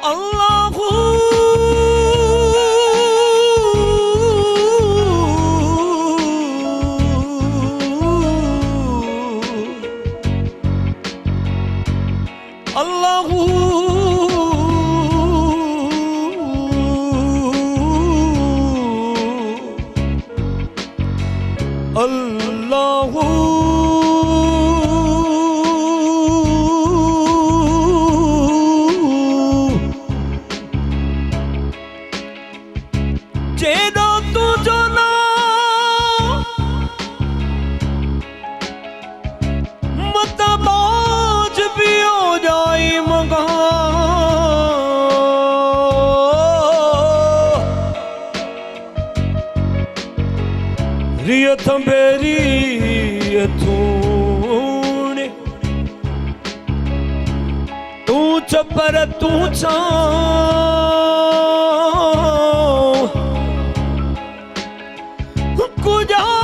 अल्लाहू अल्लाहू अल्लाहू जेड़ो तुझो ना मत बाज भी हो जाई मगा रियत बेरी तूने तू चपर तू चा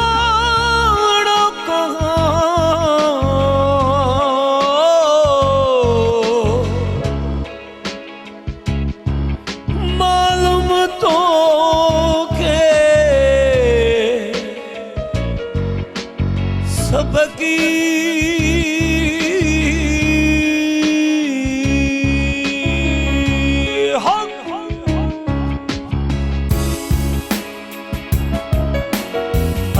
गुजारो कहाँ मालूम तो के सबकी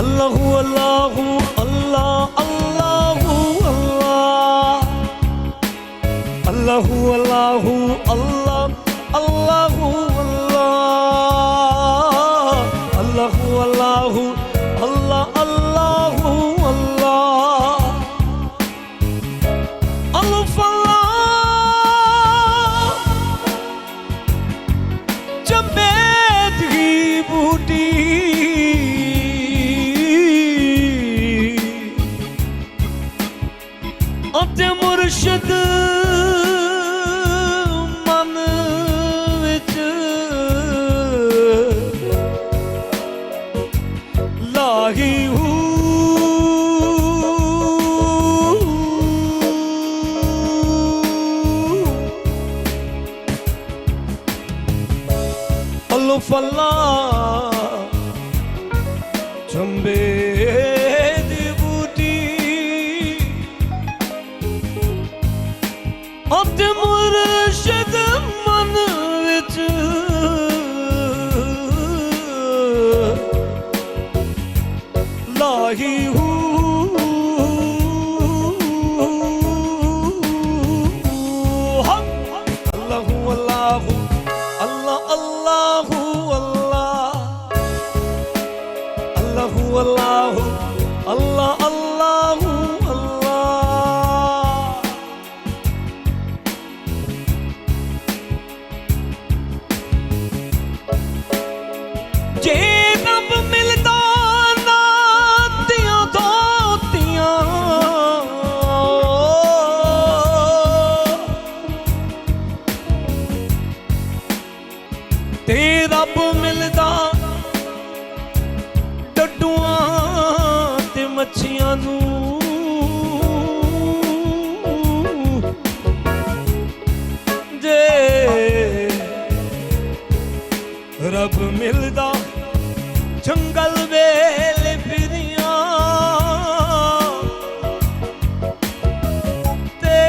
अल्लाहू अल्लाहू अल्लाह अल्लाहू अल्लाह अल्लाहू अल्लाहू अल्लाह अल्लाहू अल्लाह अल्लाहू अल्लाहू अल्लाह अल्लाहू अल्लाह अल्लाह जमेत की बूटी अते मुर्शिद मन विच लाही अल्लाह फला चंबे अत मुर्शिद मन विच लाही अल्लाहू अल्लाहू अल्लाह अल्लाहू अल्लाह अल्लाहू अल्लाहू अल्लाह अल्लाहू जे रब मिलदा ना तियां दोतियां ते रब मिलदा डड्डुआं ते मच्छियां नूं जे रब मिलदा जंगल वेले फिरिया ते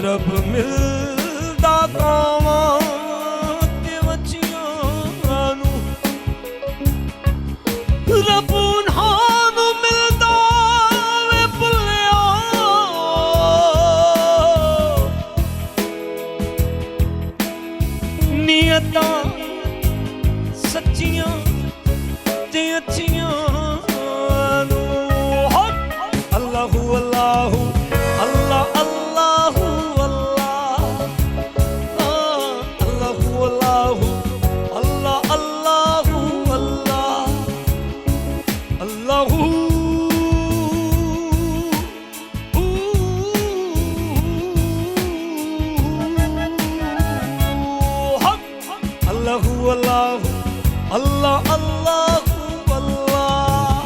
रब मिलदा कावां ते मच्छियां नूं रब उन्हां मिलदा वे भुल्लिया नियतां सच्चियां ते अच्छियां अल्लाहू अल्लाहू अल्लाह अल्लाहू अल्लाह अल्लाहू अल्लाहू अल्लाह अल्लाहू अल्लाह अल्लाहू अल्लाहू अल्लाहू अल्लाह अल्लाहू अल्लाह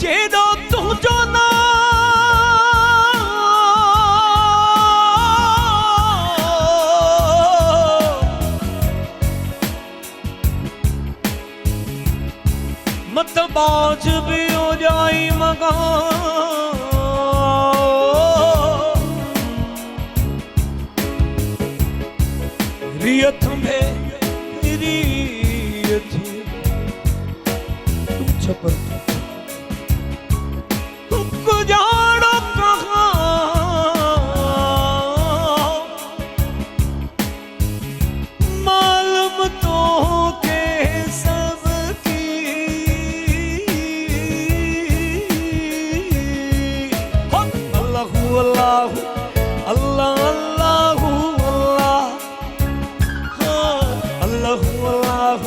जेड़ो तुझो ना मत बाज भी हो जाई मगान रियत में रियत तुम छपर तुमको जानो कहाँ मालूम तो के सबकी अल्लाहु अल्लाहु अल्लाह अल्लाहु अल्लाह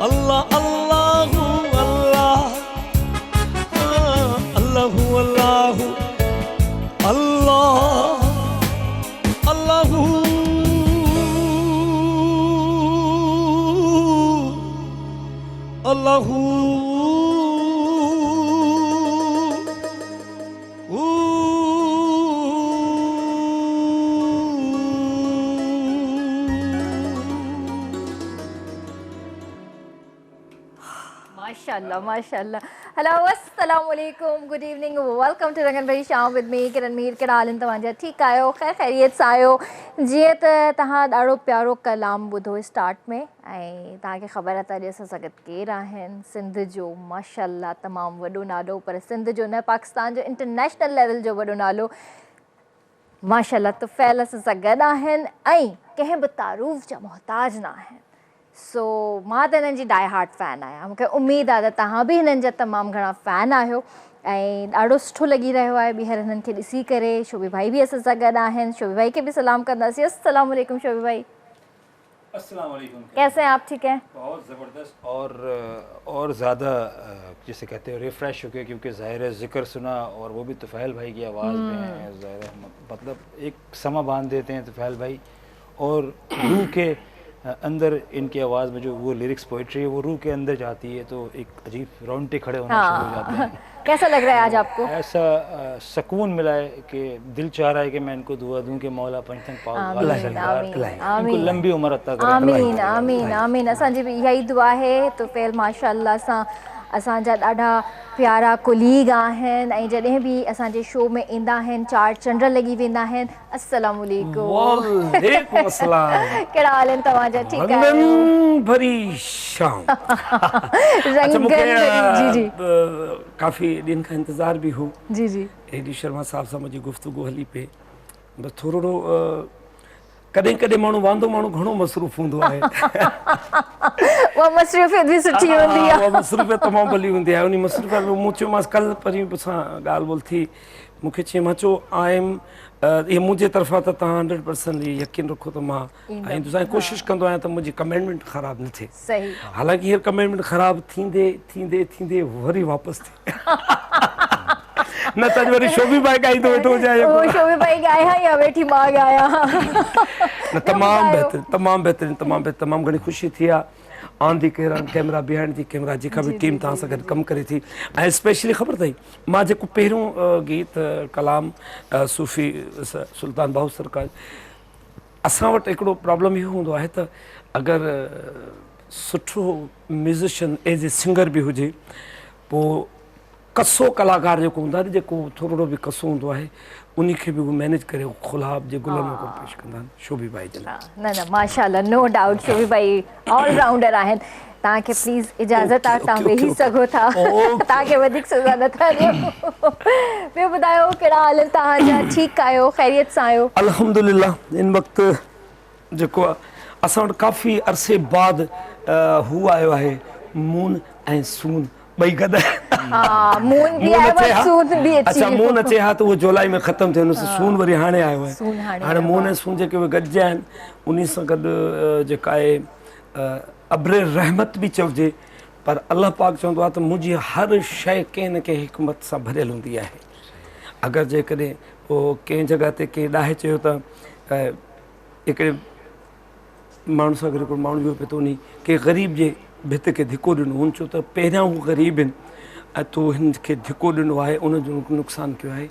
अल्लाह अल्लाह अल्लाह अल्लाह अल्लाह अल्लाह अल्लाह माशाल्लाह माशाल्लाह हेलो अस्सलाम वालेकुम गुड इवनिंग वेलकम टू रंगन भरी शाम विद मी किरण मीर कहिड़ा हाल आहिनि तव्हांजा ठीकु आहियो ख़ैर ख़ैरियत सां आहियो जीअं त तव्हां ॾाढो प्यारो कलाम ॿुधो स्टार्ट में ऐं तव्हांखे ख़बर आहे त अॼु असां सां गॾु केरु आहिनि सिंध जो माशाल्लाह तमामु वॾो नालो पर सिंध जो न पाकिस्तान जो इंटरनेशनल लेवल जो वॾो नालो माशाल्लाह तुफ़ैल असां सां गॾु आहिनि ऐं कंहिं बि तारूफ़ जा मोहताज न आहिनि सो मां त हिननि जी डाई हार्ट फ़ैन आहियां मूंखे उमेदु आहे त तव्हां बि हिननि जा तमामु घणा फ़ैन आहियो ऐं ॾाढो सुठो लॻी रहियो आहे ॿीहर हिननि खे ॾिसी करे शोबी भाई बि असां सां गॾु आहिनि शोबी भाई खे बि सलाम कंदासीं अस्सलाम वालेकुम शोबी भाई अस्सलाम वालेकुम कैसे हैं आप ठीक हैं बहुत ज़बरदस्त और ज़्यादा जिसे कहते हैं रिफ़्रेश हो गए क्योंकि ज़ाहिर है ज़िक्र सुना और वो भी तुफ़ैल भाई की आवाज़ में है ज़ाहिर है मतलब एक समा बांध देते हैं तुफ़ैल भाई और रूह के अंदर इनकी आवाज़ में जो वो लिरिक्स पोइट्री है वो रूह के अंदर जाती है तो एक अजीब रोंगटे खड़े होना शुरू हो जाते हैं कैसा लग रहा है आज आपको ऐसा सुकून मिला है कि दिल चाह रहा है कि मैं इनको दुआ दूं कि मौला पंचतन पाक इनको लंबी उम्र अता करे आमीन आमीन आमीन असांजी बि इहा ई दुआ आहे तुफ़ैल माशाल्लाह सां असांजा ॾाढा प्यारा कोलीग आहिनि ऐं जॾहिं बि असांजे शो में ईंदा आहिनि चार चंड लॻी वेंदा आहिनि अस्सलाम वालेकुम वालेकुम अस्सलाम कहिड़ा हाल आहिनि तव्हांजा ठीकु आहे रंगन भरी शाम रंगन भरी जी जी काफ़ी ॾींहंनि खां इंतज़ार बि हो जी जी एडी शर्मा साहब सां मुंहिंजी गुफ़्तगू हली पे बस थोरो कॾहिं कॾहिं माण्हू वांदो माण्हू घणो मसरूफ़ हूंदो आहे उहा मसरूफ़ियत बि सुठी हूंदी आहे उहा मसरूफ़ियत तमामु भली हूंदी आहे उन मसरूफ़ियत में मूं चयोमांसि कल्ह परीं सां ॻाल्हि ॿोल थी मूंखे चई मां चयो आयम इहे मुंहिंजे तरफ़ां त तव्हां 100% यकीन रखो त मां ऐं कोशिशि कंदो आहियां त मुंहिंजी कमेंटमेंट ख़राबु न थिए सही हालांकि हीअ कमेंटमेंट ख़राबु थींदे थींदे थींदे वरी वापसि थिए न त वरी शोबी भाई गाईंदो वेठो हुजे शोबी भाई गाया या वेठी मां गाया न तमामु बहितरीन तमामु बहितरीन तमामु घणी ख़ुशी थी आहे on the camera behind the camera जेका बि टीम तव्हां सां गॾु कमु करे थी ऐं स्पेशली ख़बर अथई मां जेको पहिरियों गीत कलाम सूफ़ी सुल्तान बाहू सरकार असां वटि हिकिड़ो प्रॉब्लम इहो हूंदो आहे त अगरि सुठो म्यूज़िशियन एज ए सिंगर बि हुजे पोइ कसो कलाकार जेको हूंदो आहे जेको थोरो बि कसो हूंदो आहे उन खे बि उहो मैनेज करे ख़ुलाब जे गुलनि में पेश कंदा आहिनि शोबी भाई जन न न माशाल्लाह नो डाउट शोबी भाई ऑलराउंडर आहिनि तव्हांखे प्लीज़ इजाज़त आहे तव्हां वेही सघो था तव्हांखे वधीक सज़ा नथा ॾियो ॿियो ॿुधायो कहिड़ा हाल आहिनि तव्हांजा ठीकु आहियो ख़ैरियत सां आहियो अल्हम्दुलिल्लाह इन वक़्तु जेको असां वटि काफ़ी अरसे बाद हू आयो आहे मून ऐं सून ॿई गॾु मून बि आयो आहे सून बि अची अच्छा मून अचे हा त उहो जुलाई में ख़तमु थियो हुनसां सून वरी हाणे आयो आहे हाणे मून ऐं सून जेके उहे गॾिजिया आहिनि उन सां गॾु जेका आहे अब्र रहमत बि चइजे पर अलाह पाक चवंदो आहे त मुंहिंजी हर शइ कंहिं न कंहिं हिकमत सां भरियल हूंदी आहे अगरि जेकॾहिं पोइ कंहिं जॻह ते कंहिं ॾाहे चयो त हिकिड़े माण्हू सां गॾु हिकिड़ो माण्हू वियो पियो त उन कंहिं ग़रीब जे भित खे धिको ॾिनो हुन चयो त पहिरियां हू ग़रीब आहिनि ऐं तूं हिन खे धिको ॾिनो आहे उनजो नुक़सानु कयो आहे,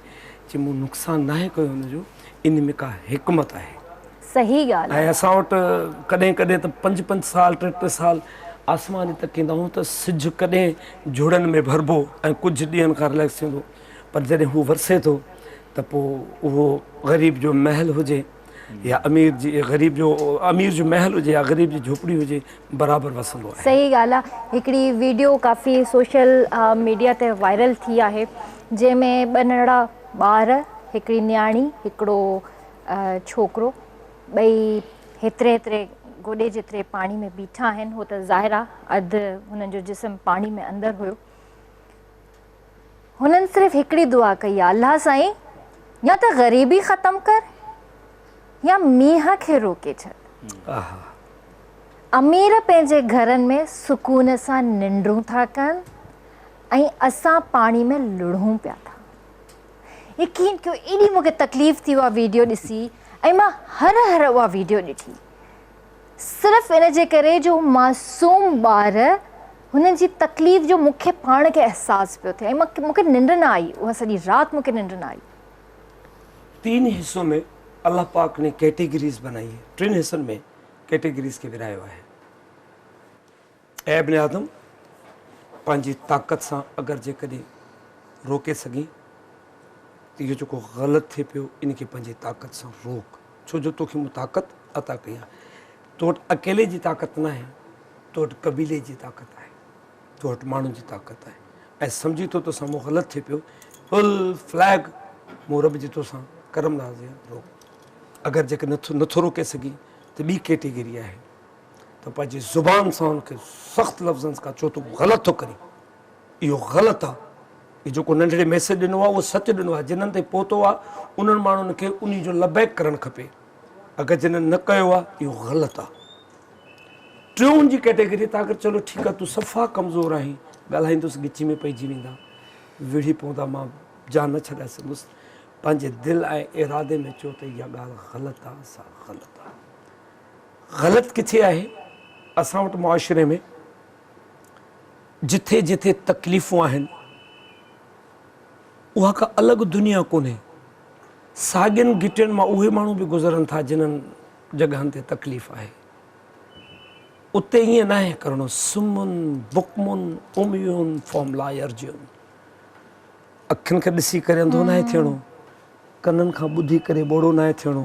चई मूं नुक़सानु नाहे कयो हुनजो, इन में का हिकमत आहे। सही ॻाल्हि आहे। ऐं असां वटि कॾहिं कॾहिं त 5-5 साल 3-3 साल आसमान तकींदा आहियूं त सिज कॾहिं झुड़नि में भरिबो ऐं कुझु ॾींहंनि खां रिलैक्स थींदो, पर जॾहिं हू वरसे थो त पोइ उहो ग़रीब जो महल हुजे या अमीर जो महल हुजे या ग़रीब जी झोपड़ी हुजे, बराबरि वसंदो आहे। सही ॻाल्हि आहे। हिकिड़ी वीडियो काफ़ी सोशल मीडिया ते वायरल थी आहे जंहिंमें 2 नंढड़ा ॿार, हिकिड़ी न्याणी, हिकिड़ो छोकिरो, ॿई हेतिरे गोॾे जेतिरे पाणी में बीठा आहिनि। हो त ज़ाहिर आहे अधु हुननि जो जिस्म पाणी में अंदरि हुयो। हुननि सिर्फ़ु हिकिड़ी दुआ कई आहे, अल्लाह साईं या त ग़रीबी ख़तमु कर या मींहं खे रोके छॾ। अमीर पंहिंजे घरनि में सुकून सां निंडूं था कनि ऐं असां पाणी में लुढ़ूं पिया था। यकीन कयो एॾी मूंखे तकलीफ़ थी उहा वीडियो ॾिसी, ऐं मां हर उहा वीडियो ॾिठी सिर्फ़ु इन जे करे जो मासूम ॿार, हुननि जी तकलीफ़ जो मूंखे पाण खे अहसासु पियो थिए, ऐं मूंखे निंड न आई, उहा सॼी राति मूंखे निंड न आई। 3 हिस्सों में अल्लाह पाक ने कैटेगरीज बनाई है, 3 हिस्सनि में कैटेगरीज खे विरायो आहे। ऐं इब्न आदम पंहिंजी ताक़त सां अगरि जेकॾहिं रोके सघी त इहो जेको ग़लति थिए पियो इनखे पंहिंजी ताक़त सां रोक, छो जो तोखे मूं ताक़त अता कई आहे। तो वटि अकेले जी ताक़त न आहे, तो वटि कबीले जी ताक़त आहे, तो वटि माण्हुनि जी ताक़त आहे। ऐं सम्झी थो तोसां मूं ग़लति थिए पियो, फुल फ्लैग मूं रब जी तोसां करम नाज़ रोक। अगरि जेके नथो रोके सघी त ॿी कैटेगरी आहे त पंहिंजी ज़ुबान सां हुनखे सख़्तु लफ़्ज़नि खां चओ तूं ग़लति थो करी, इहो ग़लति आहे। इहो जेको नंढड़े मैसेज ॾिनो आहे उहो सच ॾिनो आहे, जिन्हनि ते पहुतो आहे उन्हनि माण्हुनि खे उन जो लबैक करणु खपे। अगरि जिन्हनि न कयो आहे इहो ग़लति आहे। टियों जी कैटेगरी त अगरि चलो ठीकु आहे तूं सफ़ा कमज़ोर आहीं, ॻाल्हाईंदुसि गिची में पइजी वेंदा, विढ़ी पवंदा, मां जान न छॾाए सघुसि, पंहिंजे दिलि ऐं इरादे में चओ त इहा ॻाल्हि ग़लति आहे, असां ग़लति आहे। ग़लति किथे आहे? असां वटि मुआशिरे में जिथे जिथे तकलीफ़ूं आहिनि उहा का अलॻि दुनिया कोन्हे। साॻियुनि गिटियुनि मां उहे माण्हू बि गुज़रनि था जिन्हनि जॻहनि ते तकलीफ़ आहे। उते ईअं न आहे करिणो, सुम्हुन बुकमुन उमयुन फॉम ला यर्जुन। अखियुनि खे ॾिसी करे अंधो न आहे थियणो, कननि खां ॿुधी करे ॿोड़ो न आहे थियणो,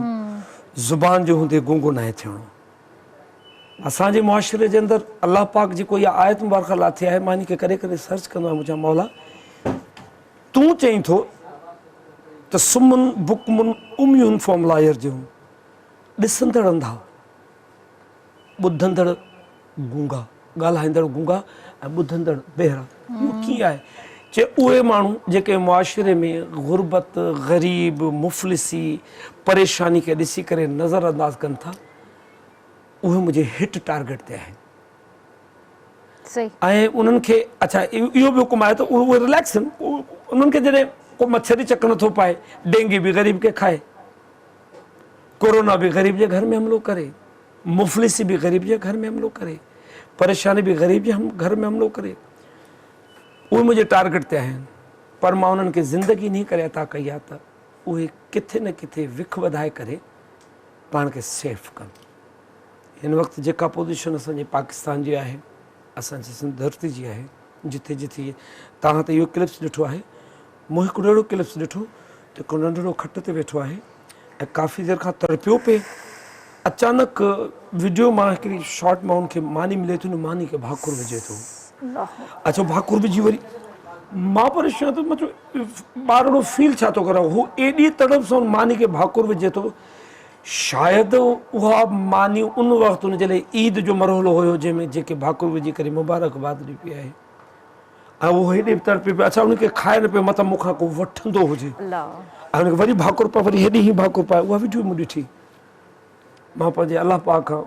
ज़ुबान जो हूंदे गूंगो न आहे थियणो। असांजे मुआशिरे जे अंदरि अल्लाह पाक जेको इहा आयत मुबारक लाथी आहे, मां इन खे करे करे सर्च कंदो आहियां, मुंहिंजा मौला तूं चईं थो त सुम्हुन बुकमुन उमयुन फॉम ला यर्जुन, ॾिसंदड़ अंधा, ॿुधंदड़ गूंगा, ॻाल्हाईंदड़ गूंगा ऐं ॿुधंदड़ बेहरा। उहो कीअं आहे? जे उहे माण्हू जेके मुआशिरे में गुरबत, ग़रीब, मुफ़लिसी, परेशानी खे ॾिसी करे नज़र अंदाज़ कनि था, उहे मुंहिंजे हिट टारगेट ते आहिनि। ऐं उन्हनि खे अच्छा इहो बि हुकुम आहे त उहे रिलैक्स आहिनि। उन्हनि खे जॾहिं को मच्छरी चक नथो पाए, डेंगी बि ग़रीब खे खाए, कोरोना बि ग़रीब जे घर में हमिलो करे, मुफ़लिसी बि ग़रीब जे घर में हमिलो करे, परेशानी बि ग़रीब जे घर में हमिलो करे, उहे मुंहिंजे टारगेट ते आहिनि। पर मां उन्हनि खे ज़िंदगी नहीं करे अता कई आहे त उहे किथे न किथे विख वधाए करे पाण खे सेफ कनि। हिन वक़्तु जेका पोज़ीशन असांजे पाकिस्तान जी आहे, असांजी सिंध धरती जी आहे, जिथे जिथे तव्हां त इहो क्लिप्स ॾिठो आहे, मूं हिकिड़ो अहिड़ो क्लिप्स ॾिठो त हिकिड़ो नंढड़ो खट ते वेठो आहे ऐं काफ़ी देरि खां तड़पियो पिए। अचानक वीडियो मां हिकिड़ी शॉट मां हुनखे मानी मिले थी, मानी खे भाकुर विझे थो। अच्छा भाकुर विझी वरी मां परेशान थो, मां चयो ॿार अहिड़ो फील छा थो करे, हू एॾी तड़प सां मानी खे भाकुर विझे थो। शायदि उहा मानी उन वक़्तु हुनजे लाइ ईद जो मरहलो हुयो जंहिंमें जेके भाकुर विझी करे मुबारकबाद ॾिनी पई आहे, ऐं उहो हेॾे तड़पे पियो। अच्छा हुनखे खाए न पियो, मतिलबु मूंखां को वठंदो हुजे, ऐं हुनखे वरी भाकुर पाए, वरी हेॾी ई भाकुर पाए। उहा वीडियो मूं ॾिठी। मां पंहिंजे अलाह पाक खां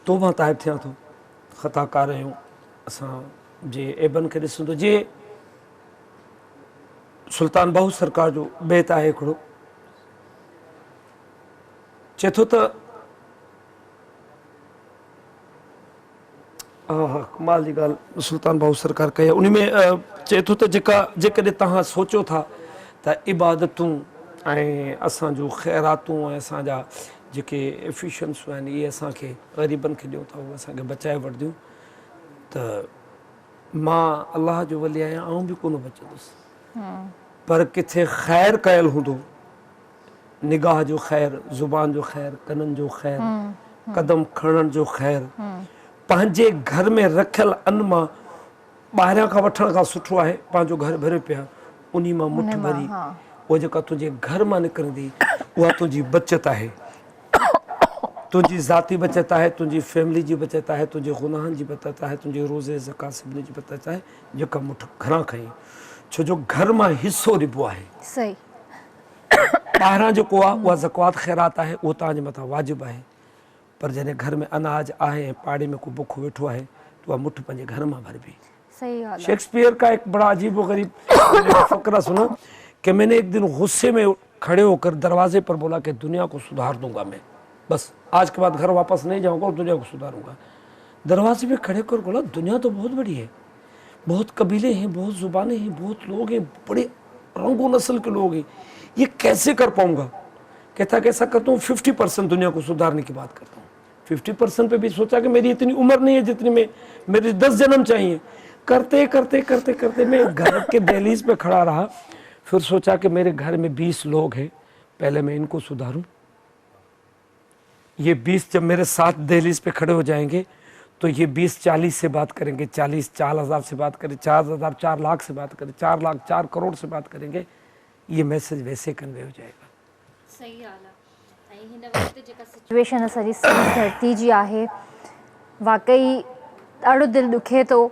तौबा ताइब थियां थो, ख़ताकार आहियूं असां जे एबन खे ॾिसंदो। जे सुल्तान बाहू सरकार जो बैत आहे हिकिड़ो, चए थो त हाँ कमाल जी ॻाल्हि सुल्तान भाऊ सरकार कई उन में चए थो त जेकॾहिं तव्हां सोचो था त इबादतूं ऐं असांजो ख़ैरातूं ऐं असांजा जेके एफिशिएंसियूं आहिनि इहे असांखे ग़रीबनि खे ॾियूं था उहे असांखे बचाए वठंदियूं त मां अलाह जो वली आहियां आउं बि कोन बचंदुसि पर किथे ख़ैर कयल हूंदो निगाह जो ख़ैर ज़ुबान जो ख़ैर कननि जो ख़ैर कदम खणण जो ख़ैर पंहिंजे घर में रखियल अन्न मां ॿाहिरियां खां वठण खां सुठो आहे पंहिंजो घर भरे पिया उन मां मुठ भरी उहा जेका तुंहिंजे घर मां निकिरंदी उहा तुंहिंजी बचत आहे तुंहिंजी ज़ाती बचत आहे तुंहिंजी फैमिली जी बचत आहे तुंहिंजे गुनाहनि जी बचत आहे तुंहिंजे रोज़े ज़कात सभिनी जी बचत आहे जेका मुठ घरां खईं छो जो घर मां हिसो ॾिबो आहे सही ॿाहिरां जेको आहे उहा ज़कात ख़ैरात आहे उहो तव्हांजे मथां वाजिबु आहे पर जॾहिं घर में अनाज आहे ऐं पाड़े में को बुखो वेठो आहे तो वह मुठ पंहिंजे घर में भरबी सही हाल है। शेक्सपियर का एक बड़ा अजीब व गरीब फकरा सुना कि मैंने एक दिन गुस्से में खड़े होकर दरवाजे पर बोला कि दुनिया को सुधार दूंगा मैं, बस आज के बाद घर वापस नहीं जाऊंगा और दुनिया को सुधारूंगा। दरवाजे पे खड़े होकर बोला दुनिया तो बहुत बड़ी है, बहुत कबीले हैं, बहुत जुबानें हैं, बहुत लोग हैं, बड़े रंगो नस्ल के लोग हैं, ये कैसे कर पाऊंगा। कहता कैसा करता हूँ 50% दुनिया को सुधारने की बात करता हूँ। 50% पे भी सोचा कि मेरी इतनी उम्र नहीं है जितनी में मेरे 10 जन्म चाहिए। करते करते करते करते मैं घर के दहलीज पे खड़ा रहा, फिर सोचा कि मेरे घर में 20 लोग हैं, पहले मैं इनको सुधारूं। ये 20 जब मेरे साथ दहलीज पे खड़े हो जाएंगे तो ये 20 40 से बात करेंगे, 40 4,000 से बात करें, 4,000 4 लाख से बात करें, 4 लाख 4 करोड़ से बात करेंगे, ये मैसेज वैसे कन्वे हो जाएगा। सही हाल आहे। ऐं हिन वक़्तु जेका सिचुएशन असांजी सॼी धरती जी आहे वाकई ॾाढो दिलि ॾुखे थो।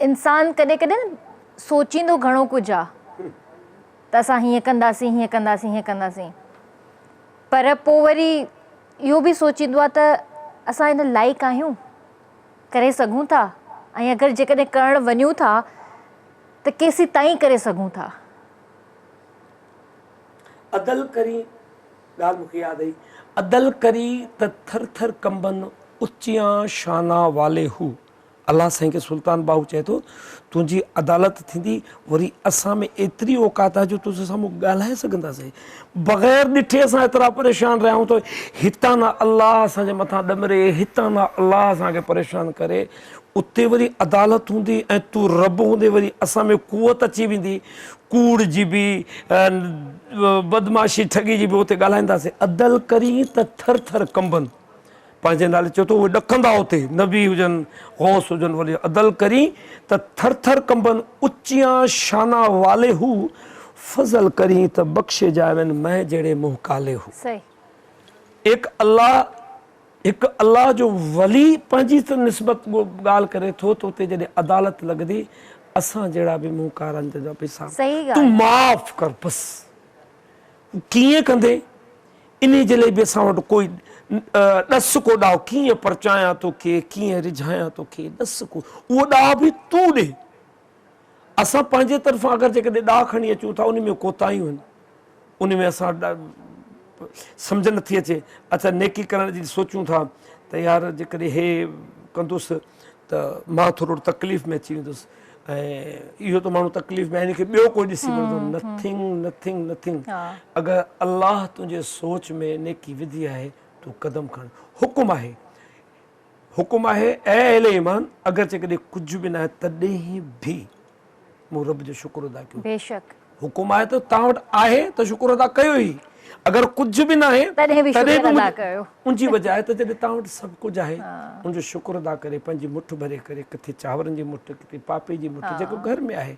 इंसान कॾहिं कॾहिं न सोचींदो घणो कुझु आहे त असां हीअं कंदासीं हीअं कंदासीं हीअं कंदासीं, पर पोइ वरी इहो बि सोचींदो आहे त असां हिन लाइक़ आहियूं, करे सघूं था, ऐं अगरि जेकॾहिं करणु वञूं था त केसीं ताईं करे सघूं था। अदल करी ॻाल्हि मूंखे यादि आई, अदल करी त थर थर कंबन उचिया शाना वाले हू। अल्लाह साईं खे सुल्तान बाहू चए थो तुंहिंजी अदालत थींदी, वरी असां में एतिरी औकात आहे जो तुंहिंजे साम्हूं ॻाल्हाए सघंदासीं, बग़ैर ॾिठे असां एतिरा परेशान रहिया आहियूं त हितां न अल्लाह असांजे मथां ॾमरे, हितां न अल्लाह असांखे परेशान करे, उते वरी अदालत हूंदी ऐं तूं रब हूंदे वरी असां में कुवत अची वेंदी, कूड़ जी बि बदमाशी ठगी जी बि उते ॻाल्हाईंदासीं। अदल करी त थर थर कंबनि, पंहिंजे नाले चयो थो उहे ॾकंदा उते, नबी हुजनि गौस हुजनि, वरी अदल करी त थर थर कंबनि उचिया शाना वाले हू, फज़ल करी त बख़्शे जावनि मैं जहिड़े मुंहुं काले हू। एक अल्लाह जो वली पंहिंजी त निस्बत ॻाल्हि करे थो त उते जॾहिं अदालत लॻंदी असां जहिड़ा बि मुंहुं कारनि जा पैसा तूं माफ़ कर, बसि कीअं कंदे इन जे लाइ बि असां वटि कोई ॾस को ॾांहुं कीअं परचायां तोखे, कीअं रिझायां तोखे, ॾस को उहो ॾांहुं बि तूं ॾे। असां पंहिंजे तरफ़ां अगरि जेकॾहिं ॾांहुं खणी अचूं था उन में कोताहियूं आहिनि, उन में असां सम्झ नथी अचे। अच्छा नेकी करण जी सोचूं था त यार जेकॾहिं हे कंदुसि त मां थोरो तकलीफ़ में अची वेंदुसि, ऐं इहो त माण्हू तकलीफ़ में हिन खे ॿियो कोई ॾिसी वठंदो, नथिंग नथिंग नथिंग। अगरि अल्लाह तुंहिंजे सोच में नेकी विधी आहे तूं कदम खण। हुकुम आहे, हुकुम आहे ऐं अहले ईमान, अगरि जेकॾहिं कुझु बि न आहे तॾहिं बि मूं रब जो शुक्र अदा कयो। बेशक हुकुम आहे त तव्हां वटि आहे त शुक्र अदा कयो ई, अगरि कुझु बि न आहे तॾहिं बि उनजी वजह आहे त जॾहिं तव्हां वटि सभु कुझु आहे उनजो शुक्र अदा करे पंहिंजी मुठ भरे करे, किथे चांवरनि जी मुठ, किथे पापे जी मुठ, जेको घर में आहे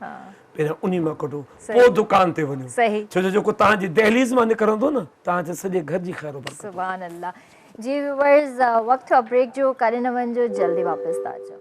पहिरियों उन मां कढो, पोइ दुकान ते वञो, छो जो जेको तव्हांजी दहलीज़ मां निकिरंदो न तव्हांजे सॼे घर जी ख़ैर बरकत। सुभान अल्लाह। जी व्यूअर्स, वक़्तु आहे ब्रेक जो, करे न वञिजो, जल्दी वापसि था अचो।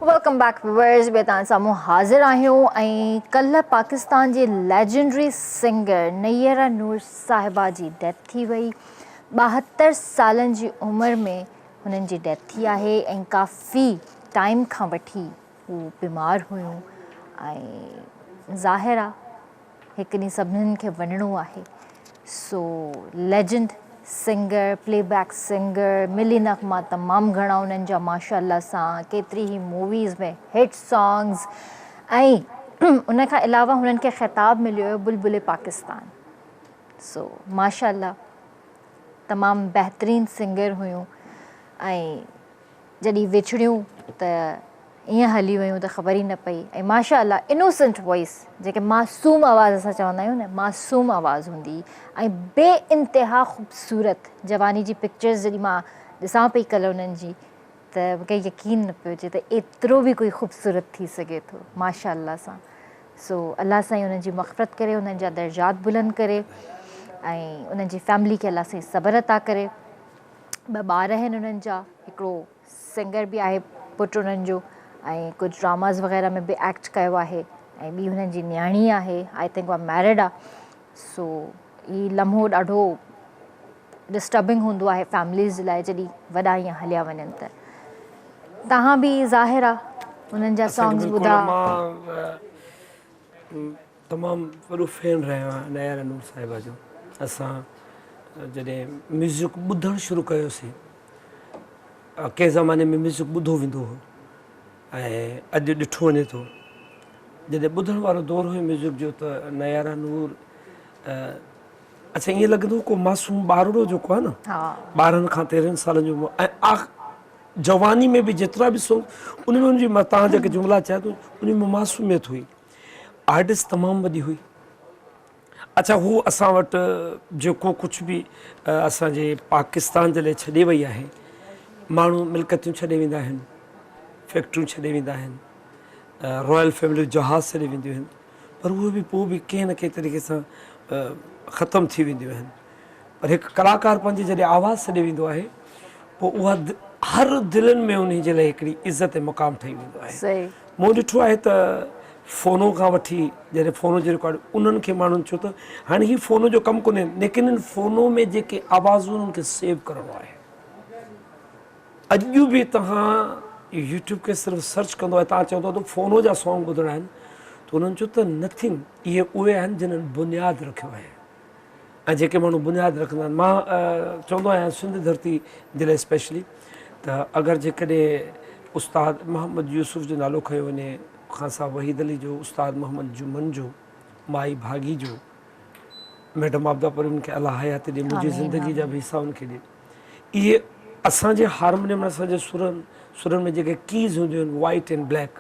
वेलकम बैक व्यूअर्स, ॿिए तव्हां साम्हूं हाज़िर आहियूं। ऐं कल्ह पाकिस्तान जे लेजेंडरी सिंगर नैयरा नूर साहिबा जी डेथ थी वई। 72 सालनि जी उमिरि में हुननि जी डेथ थी आहे ऐं काफ़ी टाइम खां वठी हू बीमार हुयूं ऐं ज़ाहिर आहे हिकु ॾींहुं सभिनीनि खे वञिणो आहे। सो लेजेंड सिंगर, प्लेबैक सिंगर, मिली नगमा तमामु घणा उन्हनि जा माशाअल्लाह सां केतिरी ई मूवीज़ में हिट सॉन्ग्स ऐं उन खां अलावा हुननि खे ख़िताब मिलियो हुयो बुलबुल पाकिस्तान। सो माशाअल्लाह तमामु बहितरीनु सिंगर हुयूं ऐं जॾहिं विछड़ियूं त ईअं हली वियूं त ख़बर ई न पई ऐं माशाअल्लाह इनोसेंट वॉइस जेके मासूम आवाज़ असां चवंदा आहियूं न, मासूम आवाज़ हूंदी ऐं बे इंतिहा ख़ूबसूरत। जवानी जी पिक्चर्स जॾहिं मां ॾिसां पई कल्ह उन्हनि जी त मूंखे यकीन न पियो अचे त एतिरो बि कोई ख़ूबसूरत थी सघे थो माशाअल्लाह सां। सो अल्लाह साईं उन्हनि जी मग़फ़िरत करे, उन्हनि जा दर्जात बुलंद करे ऐं उन्हनि जी फैमिली खे अल्लाह साईं सब्र अता करे। 2 ॿार आहिनि उन्हनि जा, हिकिड़ो सिंगर बि आहे पुटु उन्हनि जो ऐं कुझु ड्रामाज़ वग़ैरह में बि एक्ट कयो आहे ऐं ॿी हुननि जी न्याणी आहे, आई थिंक उहा मैरिड आहे। सो ही लम्हो ॾाढो डिस्टर्बिंग हूंदो आहे फैमिलीज़ जे लाइ जॾहिं वॾा ईअं हलिया वञनि त। तव्हां बि ज़ाहिर आहे उन्हनि जा सॉन्ग्स ॿुधा। तमामु वॾो फैन रहियो आहियां नयारा नूर साहिबा जो। असां जॾहिं म्यूज़िक ॿुधणु शुरू कयोसीं, कंहिं ज़माने में म्यूज़िक ॿुधो वेंदो हो ऐं अॼु ॾिठो वञे थो जॾहिं ॿुधण वारो दौरु हुयो म्यूज़िक जो त नयारा नूर अच्छा ईअं लॻंदो को मासूम ॿारड़ो जेको आहे न, 12 खां 13 सालनि जो ऐं जवानी में बि जेतिरा बि सॉन्ग उन में उनजी मां तव्हां जेके जुमिला चया थो उन में मासूमियत हुई, आर्टिस्ट तमामु वॾी हुई। अच्छा हू असां वटि जेको कुझु बि असांजे पाकिस्तान जे लाइ छॾे वई आहे, माण्हू मिल्कतियूं छॾे वेंदा आहिनि, फैक्ट्रियूं छॾे वेंदा आहिनि, रॉयल फैमिली जहाज़ छॾे वेंदियूं आहिनि, पर उहे बि पोइ बि कंहिं न कंहिं तरीक़े सां ख़तमु थी वेंदियूं आहिनि। पर हिकु कलाकार पंहिंजी जॾहिं आवाज़ छॾे वेंदो आहे पोइ उहा हर दिलनि में उन जे लाइ हिकिड़ी इज़त ऐं मुक़ाम ठही वेंदो आहे। मूं ॾिठो आहे त फ़ोनो खां वठी जॾहिं फ़ोनो जो रिकॉर्ड उन्हनि खे माण्हुनि चयो त हाणे हीउ फ़ोनो जो कमु कोन्हे, लेकिन इन फ़ोनो में जेके आवाज़ूं उन्हनि खे सेव करिणो आहे। अॼु बि तव्हां यूट्यूब खे सिर्फ़ु सर्च कंदो आहे, तव्हां चवंदो त फ़ोनो जा सॉन्ग ॿुधणा आहिनि त उन्हनि चयो त नथिंग, इहे उहे आहिनि जिन्हनि बुनियादु रखियो आहे। ऐं जेके माण्हू बुनियादु रखंदा आहिनि, मां चवंदो आहियां सिंध धरती जे लाइ स्पेशली त अगरि जेकॾहिं उस्ताद मोहम्मद यूसुफ जो नालो खयो वञे, ख़ासा वहीद अली जो, उस्ताद मोहम्मद जुमन जो, माई भागी जो, मैडम आबदा पर उनखे अलाह हयात ॾे, मुंहिंजी ज़िंदगी जा बि हिसा उनखे ॾे। इहे असांजे हारमोनियम, असांजे सुरनि में जेके कीज़ हूंदियूं आहिनि वाइट एंड ब्लैक,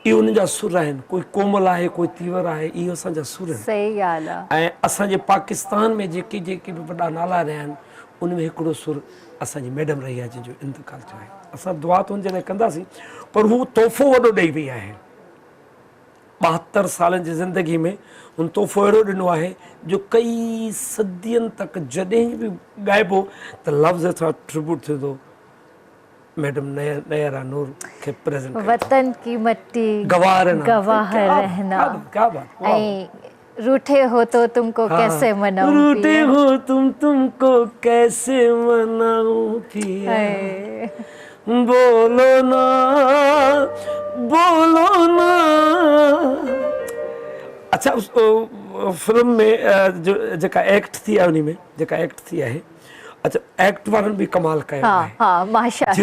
इहे उन जा सुर आहिनि, कोई कोमल आहे कोई तीवर आहे, इहे असांजा सुर आहिनि। सही ॻाल्हि आहे। ऐं असांजे पाकिस्तान में जेके जेके बि वॾा नाला रहिया आहिनि उन में हिकिड़ो सुर असांजी मैडम रही आहे जंहिंजो इंतकाल थियो आहे। असां दुआ त हुनजे लाइ कंदासीं, पर हू तोहफ़ो वॾो ॾेई वई आहे। 72 सालनि जी ज़िंदगी में हुन तोहफ़ो अहिड़ो ॾिनो आहे जो कई सदियनि तक जॾहिं बि ॻाइबो त लफ़्ज़ सां ट्रिब्यूट थींदो मैडम नयारा नूर खे प्रेज़ेंट कयो। वतन की मट्टी गवाह रहना, क्या बात। ऐं रूठे हो तो तुमको कैसे मनाऊं, रूठे हो तुमको कैसे मनाऊं पिया, बोलो ना बोलो ना। अच्छा उस फिल्म में जो जेका एक्ट थी आहे उन में जेका एक्ट थी आहे, अच्छा एक्ट वारनि बि कमाल कयो आहे।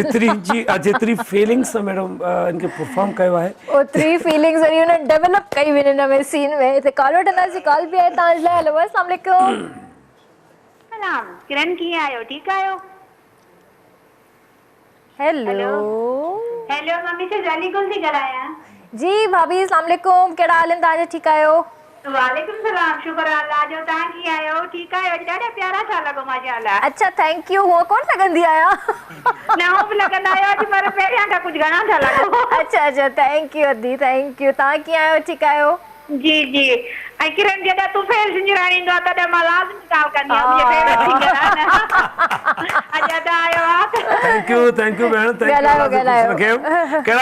जेतिरी फीलिंग्स सां मैडम इनखे परफॉर्म कयो आहे, ओतिरी फीलिंग्स वरी हुन डेवलप कई हुई हिन में सीन में। त कॉल वठंदासीं, कॉल बि आहे तव्हां लाइ। हेलो अस्सलाम वालेकुम। सलाम, किरण कीअं आहियो? ठीकु आहियो? हेलो हेलो, मम्मी से जलीगुल थी ॻाल्हायां। जी भाभी अस्सलाम वालेकुम, कहिड़ा हाल आहिनि तव्हांजा? ठीकु आहियो? वालेकुम सलाम, शुक्र अल्लाह जो। तव्हां कीअं आहियो? ठीकु आहियो? ॾाढा प्यारा था लॻो माशाअल्लाह। अच्छा थैंक यू। हुअं कोन लॻंदी आहियां। न हो बि लॻंदा आहियो अॼु, पर पहिरियां खां कुझु घणा था लॻो। अच्छा थैंक यू अदी, थैंक यू। तव्हां कीअं आहियो? ठीकु आहियो? जी जी। ऐं किरण जॾहिं तूं फेल सिंजराण ईंदो आहे तॾहिं मां लाज़मी कॉल कंदी आहियां, मुंहिंजे फेवरेट सिंगर आहे। अॼु अदा आयो आहे। थैंक यू भेण, कहिड़ा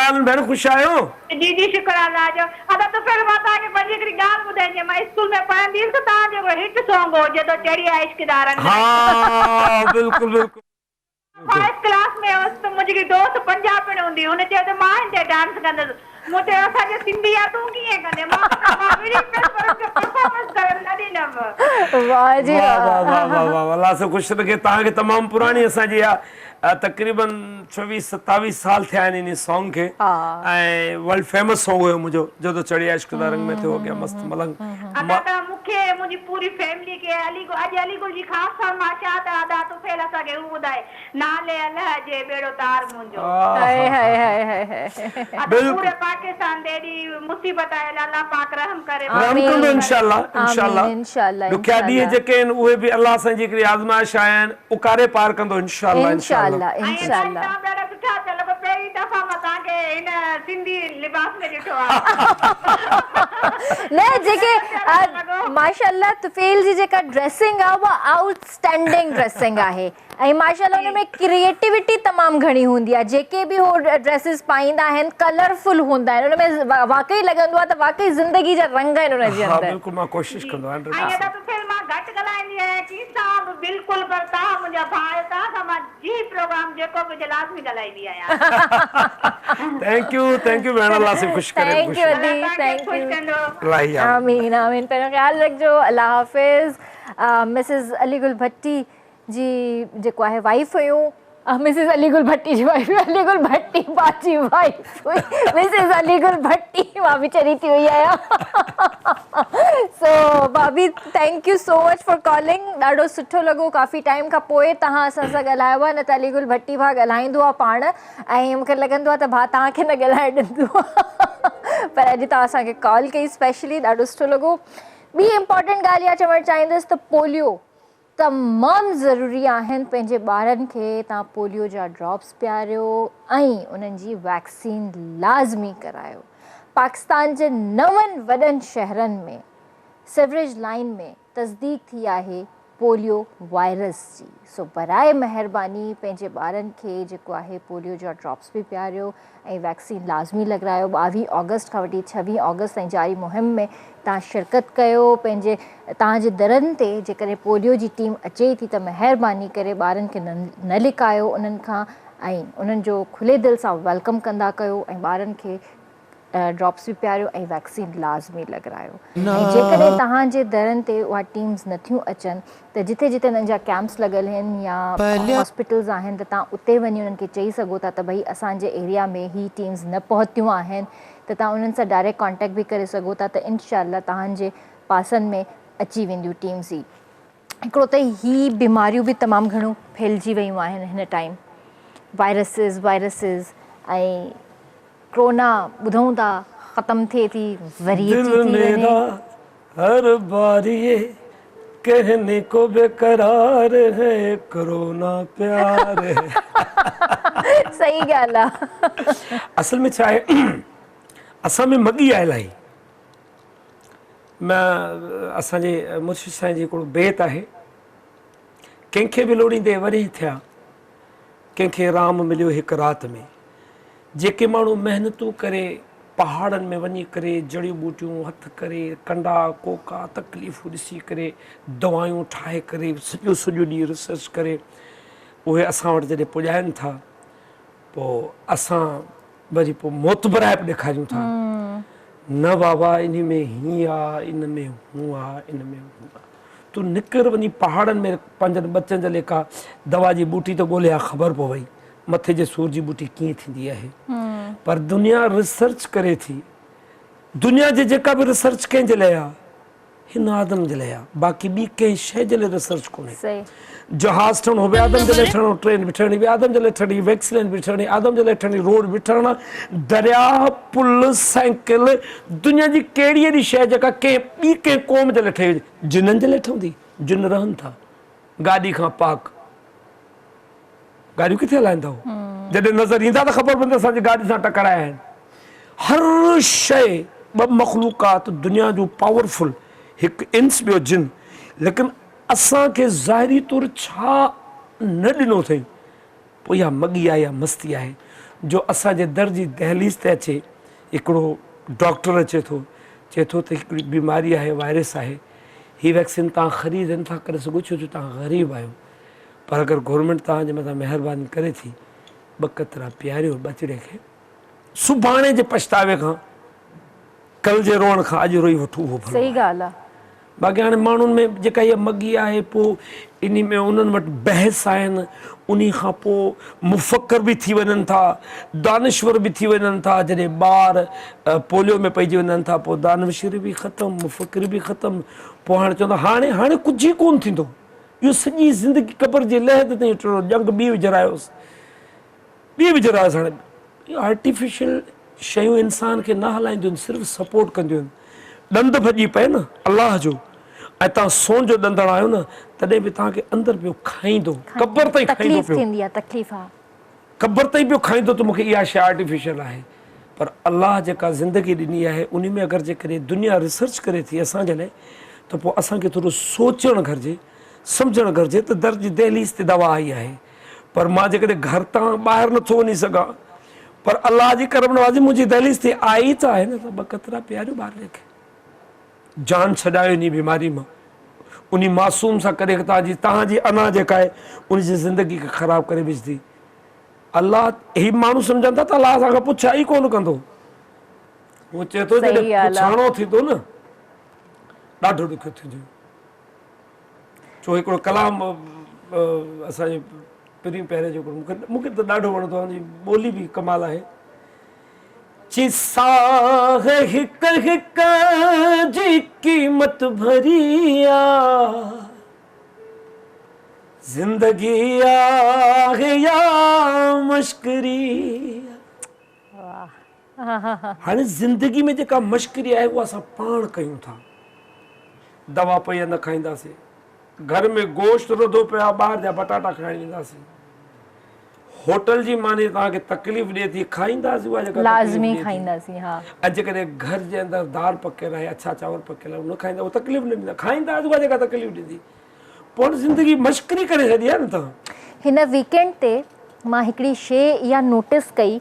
हाल भेण? ख़ुशि आहियो? जी जी शुक्र अल्लाह जो। अदा तूं फेल मां तव्हांखे पंहिंजी हिकिड़ी ॻाल्हि ॿुधाईंदी, मां स्कूल में पढ़ंदी हुअसि त तव्हांजो हिट सॉन्ग हो जॾहिं चढ़ी आहे इश्क़दारनि। हाँ बिल्कुलु बिल्कुलु फर्स्ट क्लास में हुअसि त मुंहिंजी दोस्त पंजाब में हूंदी हुन चयो त मां हिते डांस कंदसि मूं चयो असांजे सिंधी आहे तूं कीअं कंदे मां परफॉर्मेंस करे न ॾींदमि वाह जी वाह वाह। वाह वाह वाह वाह अल्लाह से ख़ुशि रखे तव्हांखे तमामु पुराणी असांजी तक़रीबन 26-27 साल थिया आहिनि इन सॉन्ग खे ऐं वर्ल्ड फेमस सॉन्ग हुयो मुंहिंजो जदो चढ़िया इश्क दा रंग में थियो गया मस्त मलंग अदा त मूंखे मुंहिंजी पूरी फैमिली खे अलीगुल जी ख़ासि फरमाइश आहे त अदा तूं फेल असांखे हू ॿुधाए नाले अल्लाह जे बेड़ो तार मुंहिंजो हाय हाय हाय हाय हाय। अदा पूरे पाकिस्तान ते एॾी मुसीबत आहे अल्लाह पाक रहम करे रहम कंदो इंशाअल्लाह इंशाअल्लाह इंशाअल्लाह ॾुखिया ॾींहं जेके आहिनि उहे बि अल्लाह सां जी हिकिड़ी आज़माइश आहिनि उकारे पार कंदो इंशाअल्लाह इंशाअल्लाह इंशाअल्लाह। ॾाढा सुठा थियल पहिरीं दफ़ा मां तव्हांखे हिन सिंधी लिबास में ॾिठो आहे न जेके माशाअल्लाह तुफेल जी जेका ड्रेसिंग आहे उहा आउटस्टैंडिंग ड्रेसिंग आहे ऐं माशाअल्लाह हुन में क्रिएटिविटी तमामु घणी हूंदी आहे जेके बि हो ड्रेसिस पाईंदा आहिनि कलरफुल हूंदा आहिनि हुन में वाकई लॻंदो आहे त वाकई ज़िंदगी जा रंग आहिनि हुन जे हा अंदरि। बिल्कुलु मां कोशिशि कंदो आहियां ऐं अदा तुफेल मां घटि ॻाल्हाईंदी आहियां की सां बिल्कुलु पर तव्हां मुंहिंजा भाउ तव्हां सां मां जी प्रोग्राम जेको बि लाज़मी ॻाल्हाईंदी आहियां। थैंक यू भेण अल्लाह से ख़ुशि करे थैंक यू अदी थैंक ख़ुशि यू। कंदो अल्लाह आमीन आमीन पंहिंजो ख़्यालु रखिजो अल्लाह हाफ़िज़। मिसिस अलीगुल भट्टी जी जेको आहे वाइफ हुयूं मिसिस अलीगुल भट्टी जी वाइफ अलीगुल भट्टी बाजी वाइफ हुई मिसिस अलीगुल भट्टी मां बि चरी थी हुई आहियां। सो भाभी thank you so much for calling ॾाढो सुठो लॻो काफ़ी टाइम खां पोइ तव्हां असां सां ॻाल्हायो आहे न त अलीगुल भट्टी भाउ ॻाल्हाईंदो आहे पाण ऐं मूंखे लॻंदो आहे त भाउ तव्हांखे न ॻाल्हाए ॾींदो पर अॼु तव्हां असांखे कॉल कई स्पेशली ॾाढो सुठो लॻो। ॿी इम्पॉर्टेंट ॻाल्हि इहा चवणु चाहींदसि त पोलियो तमामु ज़रूरी आहिनि पंहिंजे ॿारनि खे तव्हां पोलियो जा ड्रॉप्स पियारियो ऐं उन्हनि जी वैक्सीन लाज़मी करायो। पाकिस्तान जे 9 वॾनि शहरनि में सिवरेज लाइन में तस्दीक थी आहे पोलियो वायरस जी। सो बराए महिरबानी पंहिंजे ॿारनि खे जेको आहे पोलियो जा ड्रॉप्स बि पियारियो ऐं वैक्सीन लाज़मी लॻायो। 22 ऑगस्ट खां वठी 26 ऑगस्ट ताईं जारी मुहिम में तव्हां शिरकत कयो। पंहिंजे तव्हांजे दरनि ते जेकॾहिं पोलियो जी टीम अचे थी त महिरबानी करे ॿारनि खे न लिकायो उन्हनि खां ऐं उन्हनि जो खुले दिलि सां वेलकम कंदा कयो ऐं ॿारनि खे ड्रॉप्स बि पियारियो ऐं वैक्सीन लाज़मी लॻायो। ऐं जेकॾहिं तव्हांजे दरनि ते उहा टीम्स नथियूं अचनि त जिथे जिथे हुननि जा कैंप्स लॻल आहिनि या हॉस्पिटल्स आहिनि त तव्हां उते वञी उन्हनि खे चई सघो था त भई असांजे एरिया में ही टीम्स न पहुतियूं आहिनि त तव्हां उन्हनि सां डायरेक्ट कॉन्टेक्ट बि करे सघो था त इनशाअल्लाह तव्हांजे पासनि में अची वेंदियूं टीम्स ई। हिकिड़ो त ही बीमारियूं बि तमामु घणो फैलिजी वियूं आहिनि हिन टाइम वायरसिस ऐं कोरोना ॿुधूं था ख़तमु थिए थी वरी दिल मेरा हर बार ये कहने को बेकरार है कोरोना प्यार है। सही ॻाल्हि आहे। असल में छा आहे असां में मॻी आहे इलाही। असांजे मुर्शिद साईं जी हिकिड़ो बेत आहे कंहिंखे बि लोड़ींदे वरी थिया कंहिंखे राम मिलियो हिकु राति में। जेके माण्हू महिनतूं करे पहाड़नि में वञी करे जड़ियूं ॿूटियूं हथ करे कंडा कोका तकलीफ़ूं ॾिसी करे दवायूं ठाहे करे सॼो ॾींहुं रिसर्च करे उहे असां वटि जॾहिं पुॼाइनि था पोइ असां वरी पोइ मोतबराए बि ॾेखारियूं था न बाबा इन में हीअं आहे इन में हूअं आहे इन में हूअं आहे। तूं निकिर वञी पहाड़नि में पंजनि बचनि जे लेखा दवा जी ॿूटी त ॻोल्हे ख़बर पो वई मथे जे सूर जी ॿूटी कीअं थींदी आहे। पर दुनिया रिसर्च करे थी। दुनिया जे जेका बि रिसर्च कंहिंजे लाइ आहे हिन आदम जे लाइ आहे बाक़ी ॿी कंहिं शइ जे लाइ रिसर्च कोन्हे। जहाज़ ठहणो बि आदम जे लाइ ठहणो ट्रेन बि ठहणी बि आदम जे लाइ ठहणी वैक्सीन बि ठहणी आदम जे लाइ ठहणी रोड बि ठहणा दरिया पुल साइकिल दुनिया जी कहिड़ी अहिड़ी शइ जेका कंहिं ॿी कंहिं क़ौम जे लाइ ठही जिननि जे लाइ ठहंदी जिन रहनि था। गाॾी खां पाक गाॾियूं किथे हलाईंदा जॾहिं नज़र ईंदा त ख़बर पवंदी असांजी गाॾी सां टकराया आहिनि। हर शइ ॿ मख़लूक़ात दुनिया जूं पावरफुल हिकु इंस ॿियो जिन लेकिन असांखे ज़ाहिरी तौरु छा न ॾिनो अथई पोइ इहा मॻी आहे या मस्ती आहे जो असांजे दर जी दहलीज़ ते अचे। हिकिड़ो डॉक्टर अचे थो चए थो त हिकिड़ी बीमारी आहे वायरस आहे हीअ वैक्सीन तव्हां ख़रीद नथा करे सघो छो जो तव्हां ग़रीब आहियो पर अगर गवर्नमेंट तव्हांजे मथां महिरबानी करे थी ॿ कतरा प्यारियो बचिड़े खे सुभाणे जे पछतावे खां कल जे रोअण खां अॼु रोई वठूं उहो भलो सही ॻाल्हि आहे। बाक़ी हाणे माण्हुनि में जेका इहा मगी आहे पोइ इन में उन्हनि वटि बहस आहिनि उन खां पोइ मुफ़क्कर बि थी वञनि था दानिश्वर बि थी वञनि था जॾहिं ॿार पोलियो में पइजी वञनि था पोइ दानिश्वरी बि ख़तमु मुफ़क्कर बि ख़तमु पोइ हाणे चवंदा हाणे हाणे कुझु ई कोन थींदो इहो सॼी ज़िंदगी क़बर जे लहद ताईं टुरो जंग ॿी विझरायोसि हाणे आर्टिफिशियल शयूं इंसान खे न हलाईंदियूं आहिनि सिर्फ़ु सपोर्ट कंदियूं आहिनि ॾंद भॼी पए न अलाह जो ऐं तव्हां सोन जो ॾंदड़ आहियो न तॾहिं बि तव्हांखे अंदरि पियो खाईंदो क़बर ताईं खाईंदो तकलीफ़ पियो थींदी आहे, तकलीफ़ आहे। क़बर ताईं पियो खाईंदो त मूंखे इहा शइ आर्टिफिशियल आहे पर अलाह जेका ज़िंदगी ॾिनी आहे उन में अगरि जेकॾहिं दुनिया रिसर्च करे थी असांजे लाइ त पोइ असांखे थोरो सोचणु घुरिजे सम्झणु घुरिजे त दर्ज दहलीज़ ते दवा आई आहे पर मां जेकॾहिं घर तां ॿाहिरि नथो वञी सघां पर अलाह जी करम नवाज़ी मुंहिंजी दहलीज़ ते आई त आहे न त ॿ कतरा प्यारियो ॿार खे जान छॾायो इन बीमारी मां उन मासूम सां करे तव्हांजी अना जेका आहे उनजी ज़िंदगी खे ख़राबु करे विझंदी अलाह ही माण्हू सम्झनि था त अलाह असांखां पुछा ई कोन कंदो उहो चए थो जॾहिं पुछाणो थींदो न ॾाढो ॾुखियो थींदो छो हिकिड़ो कलाम असांजे पहिरें जेको मूंखे त ॾाढो वणंदो आहे हुनजी ॿोली बि कमाल आहे साह हिक हिक जी क़ीमत भरी आ ज़िंदगी आहे या मश्करी हाणे ज़िंदगी में जेका मश्करी आहे उहा असां पाण कयूं था दवा पई न खाईंदासीं घर में गोश्त रधो पिया ॿाहिरि जा पटाटा खाइण ईंदासीं होटल जी माने तव्हांखे तकलीफ़ ॾिए थी खाईंदासीं उहा जेका लाज़मी खाईंदासीं हा अॼु कॾहिं घर जे अंदरि दाल पकियल आहे अच्छा चांवर पकियल आहे उन खाईंदा उहा तकलीफ़ न ॾींदा खाईंदासीं उहा जेका तकलीफ़ ॾींदी पोइ ज़िंदगी मश्करी करे छॾी आहे न तव्हां हिन वीकेंड ते मां हिकिड़ी शइ इहा नोटिस कई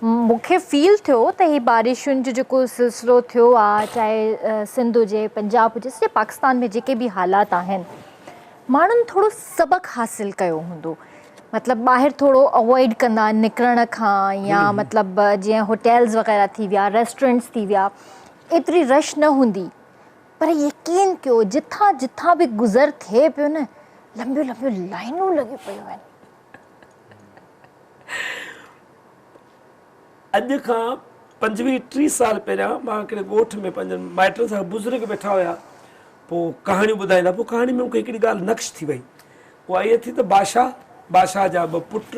मूंखे फील थियो त ही बारिशुनि जो जेको सिलसिलो थियो आहे चाहे सिंध हुजे पंजाब हुजे सॼे पाकिस्तान में जेके बि हालात आहिनि माण्हुनि थोरो सबक़ु हासिलु कयो हूंदो मतिलबु ॿाहिरि थोरो अवॉइड कंदा निकिरण खां या मतिलबु जीअं होटल्स वग़ैरह थी विया रेस्टोरेंट्स थी विया एतिरी रश न हूंदी पर यकीन कयो जिथां जिथां बि गुज़र थिए पियो न लंबियूं लंबियूं लाइनूं लॻियूं पियूं आहिनि अॼु खां 25-30 साल पहिरियां मां हिकिड़े ॻोठ में पंहिंजनि माइटनि सां बुज़ुर्ग वेठा हुया पोइ कहाणियूं ॿुधाईंदा पोइ कहाणी में मूंखे हिकिड़ी ॻाल्हि नक्श थी वई उहा इहा थी त बादशाह जा 2 पुट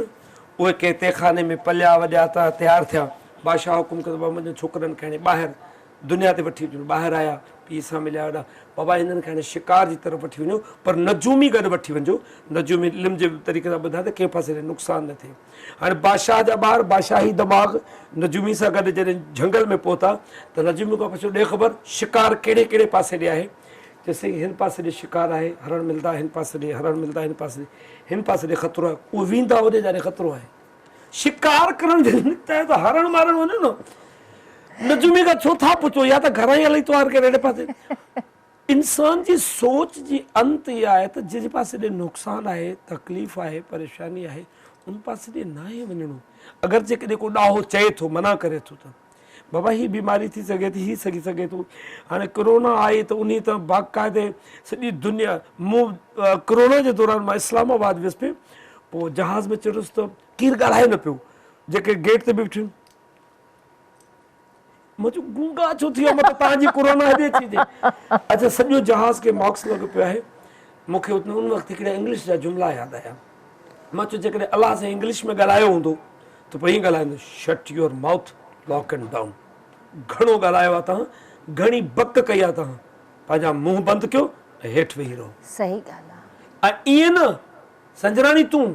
उहे कंहिं तहखाने में पलिया वॼा त तयारु थिया बादशाह हुकुम कयो मुंहिंजे छोकिरनि खे हाणे ॿाहिरि दुनिया ते वठी वञो ॿाहिरि आया पीउ सां मिलिया वॾा बाबा हिननि खे हाणे शिकार जी तरफ़ वठी वञो पर नजूमी गॾु वठी वञिजो नजूमी इल्म जे तरीक़े सां ॿुधाए त कंहिं पासे नुक़सानु न थिए हाणे बादशाह जा ॿार बादशाही दिमाग़ नजूमी सां गॾु जॾहिं झंगल में पहुता त नजूमी खां पुछियो ॾे ख़बर शिकार कहिड़े कहिड़े पासे ॾे आहे जैसे हिन पासे ॾे शिकार आहे हरण मिलंदा हिन पासे ॾे हरण मिलंदा हिन पासे ॾे ख़तरो आहे उहो वेंदा होॾे जाॾे ख़तरो आहे शिकार करण निकिता त हरण मारण वञो न नजूमी खां छो था पुछो या त घर ई हली त्वार के अहिड़े पासे इंसान जी सोच जी अंत इहा आहे त जंहिं पासे ॾे नुक़सानु आहे तकलीफ़ आहे परेशानी आहे उन पासे ॾे न आहे वञिणो अगरि जेकॾहिं को ॾाहो चए थो मना करे थो त बाबा ही बीमारी थी सघे थी ही थी सघे थो हाणे कोरोना आई त उन त बाक़ाइदे सॼी दुनिया मूं कोरोना जे दौरान मां इस्लामाबाद वियुसि पियो पोइ जहाज़ में चढ़ुसि त केरु ॻाल्हाए न पियो जेके गेट ते बीठियूं मां चयो गूंगा छो थी वियो मतिलबु तव्हांजी कोरोना हेॾे अची थिए अच्छा सॼो जहाज़ खे मास्क लॻो पियो आहे मूंखे उन वक़्तु हिकिड़ा इंग्लिश जा जुमिला यादि आया मां चयो जेकॾहिं अलाह सां इंग्लिश में ॻाल्हायो हूंदो त पोइ ईअं ॻाल्हाईंदो shirt your mouth lock and down घणो ॻाल्हायो आहे तव्हां घणी बक कई आहे तव्हां पंहिंजा मुंहुं बंदि कयो ऐं हेठि वेही रहो सही ॻाल्हि आहे ऐं ईअं न संजरानी तूं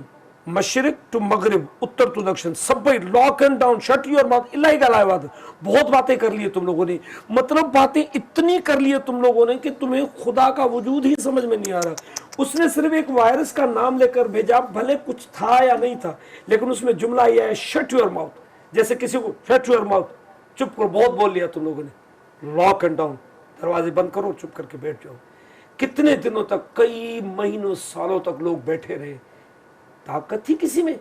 मशरिक टू मगरिब उत्तर टू दक्षिण सभई lock and down shirt your mouth इलाही ॻाल्हायो आहे बहुत बातें कर ली है तुम लोगों ने मतलब बातें इतनी कर ली है तुम लोगों ने कि तुम्हें खुदा का वजूद ही समझ में नहीं आ रहा उसने सिर्फ एक वायरस का नाम लेकर भेजा भले कुछ था या नहीं था लेकिन उसमें जुमला यह है शट योर माउथ जैसे किसी को शट योर माउथ चुप करो बहुत बोल लिया तुम लोगों ने लॉक एंड डाउन दरवाजे बंद करो चुप करके बैठ जाओ कितने दिनों तक कई महीनों सालों तक लोग बैठे रहे ताकत थी किसी में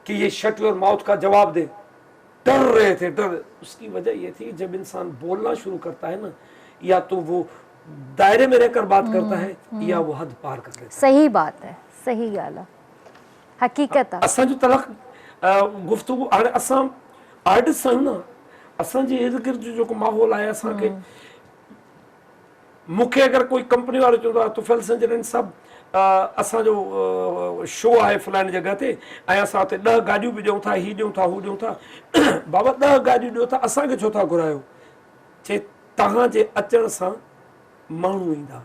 कि ये शट योर माउथ का जवाब दे? डर रहे थे, डर। उसकी वजह ये थी जब इंसान बोलना शुरू करता है ना, या तो वो दायरे में रहकर बात करता है या वो हद पार कर लेता है। सही बात है, सही ॻाल्हि आहे, हक़ीक़त आहे। असां जो तलक गुफ्तगू हाणे असां आर्टिस्ट आहियूं न, असांजे इर्द गिर्द जो जेको माहौल आहे, असांखे मूंखे अगरि कोई कंपनी वारो चवंदो आहे तुफ़ैल संजरन साहब असांजो शो आहे फलाणी जॻह ते ऐं असां हुते 10 गाॾियूं बि ॾियूं था, हीअ ॾियूं था, हू ॾियूं था, बाबा 10 गाॾियूं ॾियो था, असांखे छो था घुरायो? चए तव्हांजे अचण सां माण्हू ईंदा।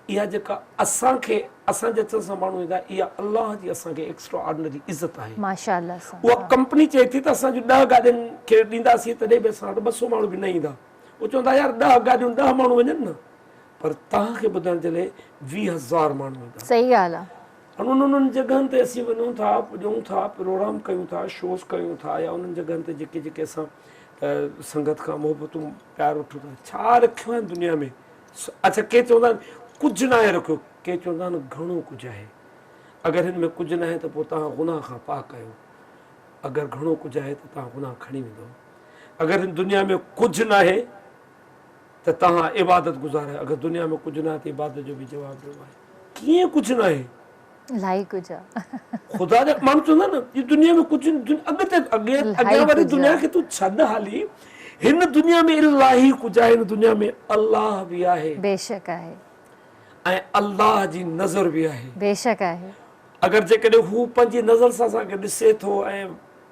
इहा जेका असांखे असांजे अचण सां माण्हू ईंदा, इहा अल्लाह जी असांखे एक्स्ट्रा ऑर्डिनरी इज़त आहे। माशाअल्लाह सां उहा कंपनी चए थी त असां जो 10 गाॾियुनि खे ॾींदासीं तॾहिं बि असां वटि 200 माण्हू बि न ईंदा। वो चवंदा यार 10 गाॾियूं 10 माण्हू वञनि न, पर तव्हांखे ॿुधण जे लाइ 20,000 माण्हू ईंदा। सही ॻाल्हि आहे। ऐं उन्हनि जॻहनि ते असीं वञूं था, पुॼूं था, प्रोग्राम कयूं था, शोज़ कयूं था, या उन्हनि जॻहनि ते जेके जेके असां संगत खां मोहबतूं प्यार वठूं था, छा रखियो आहे दुनिया में? अच्छा, के चवंदा आहिनि कुझु न आहे रखियो, के चवंदा आहिनि घणो कुझु आहे। अगरि हिन में कुझु न आहे त पोइ तव्हां गुनाह खां पाक आहियो, अगरि घणो कुझु आहे त तव्हां गुनाह खणी वेंदो। अगरि हिन दुनिया में कुझु न आहे त तव्हां इबादत गुज़ार आहियो, अगरि दुनिया में कुझु न आहे त इबादत जो बि जवाबु ॾियो आहे। कीअं कुझु न आहे? इलाही कुझु आहे। ख़ुदा जा माण्हू चवंदा न ई दुनिया में कुझु अॻियां वारी दुनिया खे तूं छॾ हाली, हिन दुनिया में इलाही कुझु आहे। हिन दुनिया में अल्लाह बि आहे, बेशक आहे, ऐं अल्लाह जी नज़र बि आहे। बेशक आहे। अगरि जेकॾहिं हू पंहिंजी नज़र सां असांखे ॾिसे थो ऐं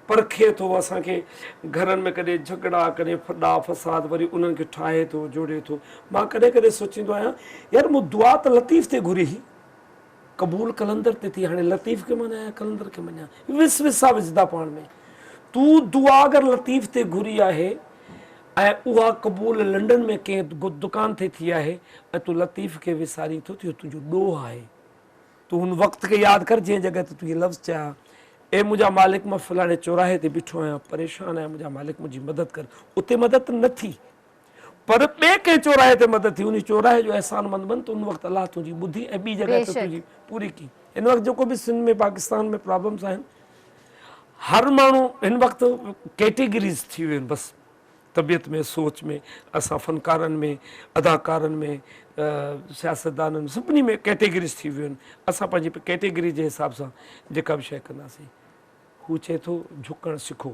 परखे थो, असांखे घरनि में कॾहिं झगड़ा, कॾहिं फॾा फसाद, वरी उन्हनि खे ठाहे थो, जोड़े थो। मां कॾहिं कॾहिं सोचींदो आहियां यार मूं दुआ त लतीफ़ ते घुरी हुई, क़बूल कलंदर ते थी, हाणे लतीफ़ खे मञा या कलंदर खे मञा? विसा विझंदा पाण में। तूं दुआ अगरि लतीफ़ ते घुरी आहे ऐं उहा क़बूल लंडन में कंहिं दुकान ते थी आहे ऐं तूं लतीफ़ खे विसारी थो, तुंहिंजो ॾोह आहे। तूं हुन वक़्त खे यादि कर जंहिं जॻह ते तूं इहे लफ़्ज़ चया, ए मुंहिंजा मालिक, मां फलाणे चौराहे ते बीठो आहियां, परेशान आहियां, मुंहिंजा मालिक मुंहिंजी मदद कर। उते मदद न थी, पर ॿिए कंहिं चौराहे ते मदद थी, उन चौराहे जो अहसानमंद बन त उन वक़्तु अलाह तुंहिंजी ॿुधी ऐं ॿी जॻह ते तुंहिंजी पूरी की। हिन वक़्तु जेको बि सिंध में पाकिस्तान में प्रॉब्लम्स आहिनि, हर माण्हू हिन वक़्तु कैटेगरीज़ थी वियूं आहिनि। बसि तबियत में, सोच में, असां फनकारनि में, अदाकारनि में, सियासतदाननि, सभिनी में कैटेगरीज़ थी वियूं आहिनि। असां पंहिंजी कैटेगरी जे हिसाब सां जेका बि शइ कंदासीं। हू चए थो झुकणु सिखो,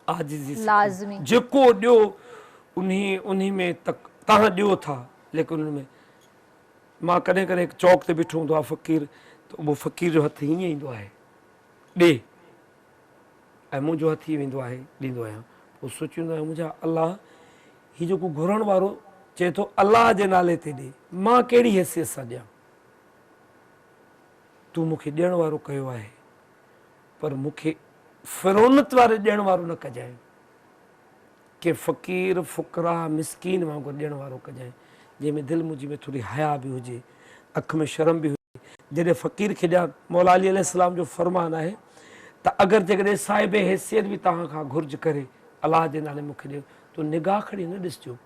आजिज़ी लाज़मी, जेको ॾियो उन्ही में तव्हां ॾियो था, लेकिन उन में मां कॾहिं कॾहिं चौक ते बीठो हूंदो आहे फ़क़ीर, त उहो फ़क़ीर जो हथु हीअं ईंदो आहे ॾे, ऐं मुंहिंजो हथु ई वेंदो आहे ॾींदो आहियां। पोइ सोचींदो आहियां मुंहिंजा अलाह, हीउ जेको घुरण वारो चए थो अलाह जे नाले ते ॾे, मां कहिड़ी हैसियत सां ॾियां? तूं मूंखे ॾियण वारो कयो आहे, पर मूंखे फ़िरौनत वारे ॾियण वारो न कजांइ, के फ़क़ीर फ़ुक़रा मिसकीन वांगुरु ॾियण वारो कजांइ, जंहिंमें दिलि मुंहिंजी में थोरी हया बि हुजे, अख में शर्म बि हुजे। जॾहिं फ़क़ीर खे ॾियां, मौला अली अलैहिस्सलाम जो फ़रमान आहे त अगरि जेकॾहिं साहिब हैसियत बि तव्हां खां घुर्ज करे अलाह जे नाले मूंखे ॾियो, त निगाह खणी न ॾिसजो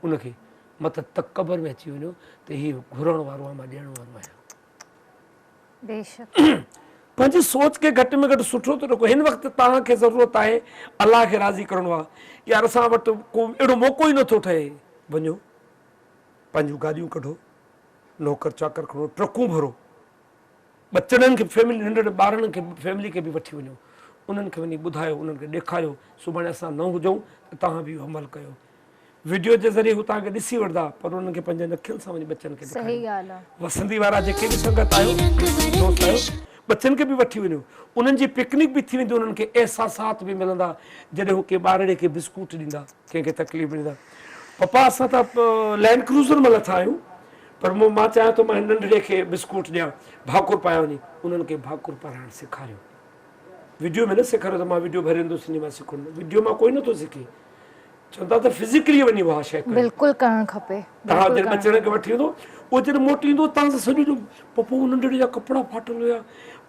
उनखे, मत तकबर में अची वञो त हीउ घुरण वारो आहे, मां ॾियण वारो आहियां। बेशक पंहिंजी सोच खे घटि में घटि सुठो थो रखो। हिन वक़्तु तव्हांखे ज़रूरत आहे अलाह खे राज़ी करिणो आहे, यार असां वटि को अहिड़ो मौक़ो ई नथो ठहे। वञो पंहिंजूं गाॾियूं कढो, नौकर चाकर खणो, ट्रकूं भरो, बचड़नि खे, फैमिली, नंढड़े ॿारनि खे, फैमिली खे बि वठी वञो, उन्हनि खे वञी ॿुधायो, उन्हनि खे ॾेखारियो। सुभाणे असां न हुजूं त तव्हां बि इहो अमल कयो। वीडियो जे ज़रिए हू तव्हांखे ॾिसी वठंदा, पर उन्हनि खे पंहिंजे अखियुनि सां वञी बचनि खे सही ॻाल्हि आहे। वसंदी वारा जेके बि संगत आहियो, दोस्त आहियो, बचनि खे बि वठी वञो, उन्हनि जी पिकनिक बि थी वेंदी, उन्हनि खे एहसासात बि मिलंदा। जॾहिं हू कंहिं ॿारड़े खे बिस्कुट ॾींदा, कंहिंखे तकलीफ़ ॾींदा। पप्पा असां त लैंड क्रूज़र में लथा आहियूं, पर मां चाहियां थो मां हिन नंढड़े खे बिस्कुट ॾियां, भाकुर पाए वञी, उन्हनि खे भाकुर पाराइणु सेखारियो। वीडियो में न सेखारियो त मां वीडियो भरींदुसि, मां सिखंदुमि, वीडियो मां कोई नथो सिखे। चवंदा त फिज़िकली वञी उहा शइ कयो। बिल्कुलु करणु खपे। तव्हां जॾहिं बचड़े खे वठी वेंदो, उहो जॾहिं मोटी ईंदो, तव्हां सां सॼो ॾींहुं पप्पू नंढड़े जा कपिड़ा फाटल हुया,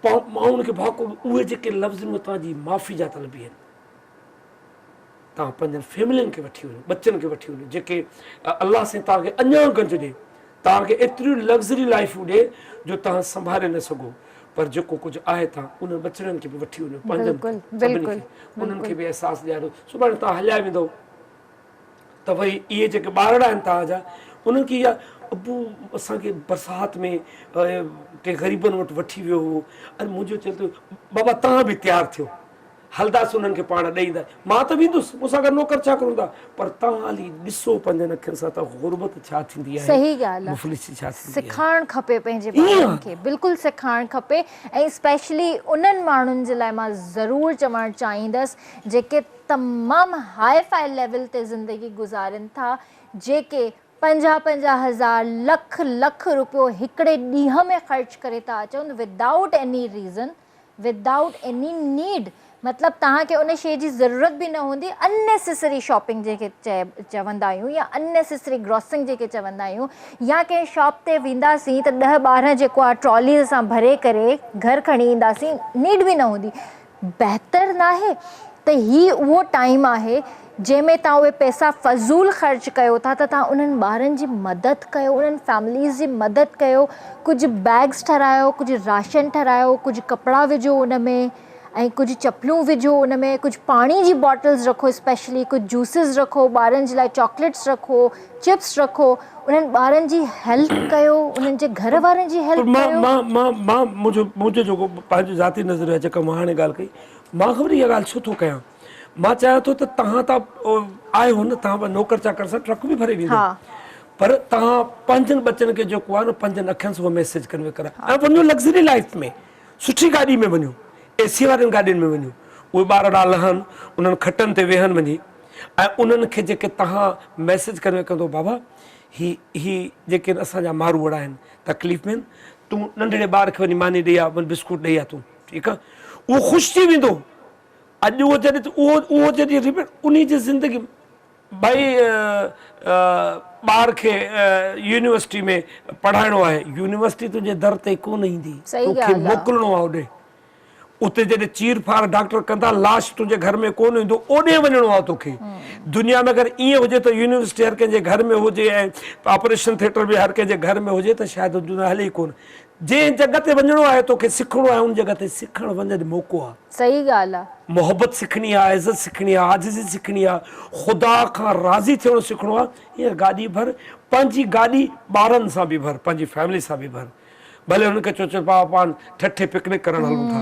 मां हुनखे भाकुर, उहे जेके लफ़्ज़ में तव्हांजी माफ़ी जा तलबी आहिनि। तव्हां पंहिंजनि फैमिलियुनि खे वठी वञो, बचनि खे वठी वञो, जेके अलाह सां तव्हांखे अञा गंज ॾे, तव्हांखे एतिरियूं लग्ज़री लाइफूं ॾे जो तव्हां संभाले न सघो। पर जेको कुझु आहे तव्हां उन्हनि बचड़नि खे बि वठी वञो, पंहिंजनि बिल्कुलु, सभिनी बिल्कुलु, खे उन्हनि खे बि अहसासु ॾियारो। सुभाणे तव्हां हलिया वेंदो त भई इहे जेके ॿारड़ा आहिनि तव्हांजा उन्हनि खे इहा अबू असांखे बरसाति में कंहिं ग़रीबनि वटि वठी वियो हो, अरे मुंहिंजो चए थो बाबा तव्हां बि तयारु थियो, हलंदासीं उन्हनि खे पाण ॾेईंदा, मां त वेंदुसि मूंसां गॾु नौकर छा करूं था, पर तव्हां हाली ॾिसो पंहिंजनि अखियुनि सां त गुरबत छा थींदी आहे, सही ॻाल्हि आहे, मुफ़लिसी छा थींदी आहे। सिखाइणु खपे पंहिंजे ॿारनि खे, बिल्कुलु सिखाइणु खपे। ऐं स्पेशली उन्हनि माण्हुनि जे लाइ मां ज़रूरु चवणु चाहींदसि जेके तमामु हाई फाई लेवल ते ज़िंदगी गुज़ारनि था, जेके 50,000 लख रुपयो हिकिड़े ॾींहं में ख़र्च करे था अचनि without any reason, without any need. मतिलबु तव्हांखे उन शइ जी ज़रूरत बि न हूंदी, अननेसेसरी शॉपिंग जेके चवंदा आहियूं या अननेसेसरी ग्रॉसिंग जेके चवंदा आहियूं, या कंहिं शॉप ते वेंदासीं त 10-12 जेको आहे ट्रॉली सां भरे करे घर खणी ईंदासीं, नीड बि न हूंदी। बहितर न आहे त ही उहो टाइम आहे जंहिंमें तव्हां उहे पैसा फ़ज़ूल ख़र्च कयो था, त तव्हां उन्हनि ॿारनि जी मदद कयो, उन्हनि फैमिलीज़ जी मदद कयो, कुझु बैग्स ठारायो, कुझु राशन ठारायो, कुझु कपिड़ा विझो उन में, ऐं कुझु चपलूं विझो उन में, कुझु पाणी जी बॉटल्स रखो, स्पेशली कुझु जूसिस रखो, ॿारनि जे लाइ चॉकलेट्स रखो, चिप्स रखो, उन्हनि ॿारनि जी हेल्प कयो, उन्हनि जे घर वारनि जी हेल्प कयो। मां मुंहिंजो जेको पंहिंजो ज़ाती नज़र आहे जेका मां हाणे ॻाल्हि कई, मां ख़बर इहा ॻाल्हि छो थो कयां, मां चाहियां थो त तव्हां त आयो हो न, तव्हां नौकर चाकर सां ट्रक बि भरे वेंदो, पर तव्हां पंहिंजनि बचनि खे जेको आहे न पंहिंजनि अखियुनि सां उहो मैसेज कन्वे करा, ऐं वञो लग्ज़री लाइफ में, सुठी गाॾी में वञो, एसी वारनि गाॾियुनि में वञो, उहे ॿारड़ा लहनि, उन्हनि खटनि ते वेहनि वञी, ऐं उन्हनि खे जेके तव्हां मैसेज कन्वे कंदो बाबा ही जेके असांजा मारूअड़ा आहिनि तकलीफ़ में, तूं नंढड़े ॿार खे वञी मानी ॾेई आ, वञी बिस्कुट ॾेई आ, तूं ठीकु आहे, उहो ख़ुशि थी वेंदो। अॼु उहो जॾहिं उहो जॾहिं रिपीट उन जी ज़िंदगी भाई ॿार खे यूनिवर्सिटी में पढ़ाइणो आहे, यूनिवर्सिटी तुंहिंजे दर ते कोन ईंदी, तोखे मोकिलिणो आहे होॾे, उते जॾहिं चीर फाड़ डॉक्टर कंदा लाश तुंहिंजे घर में कोन ईंदो, ओॾे वञिणो आहे तोखे। दुनिया में अगरि ईअं हुजे त यूनिवर्सिटी हर कंहिंजे घर में हुजे ऐं ऑपरेशन थिएटर बि हर कंहिंजे घर में हुजे त शायदि दुनिया हले ई कोन। जंहिं जॻह ते वञिणो आहे तोखे सिखणो आहे, उन जॻह ते सिखणु वञण मौक़ो आहे। सही ॻाल्हि आहे। मोहबत सिखणी आहे, इज़त सिखणी आहे, आजिज़ी सिखणी आहे, ख़ुदा खां राज़ी थियणो सिखणो आहे। हीअ गाॾी भर, पंहिंजी गाॾी ॿारनि सां बि भर, पंहिंजी फैमिली सां बि भर। भले हुनखे चओ बाबा पाण ठठे पिकनिक करणु हलूं था,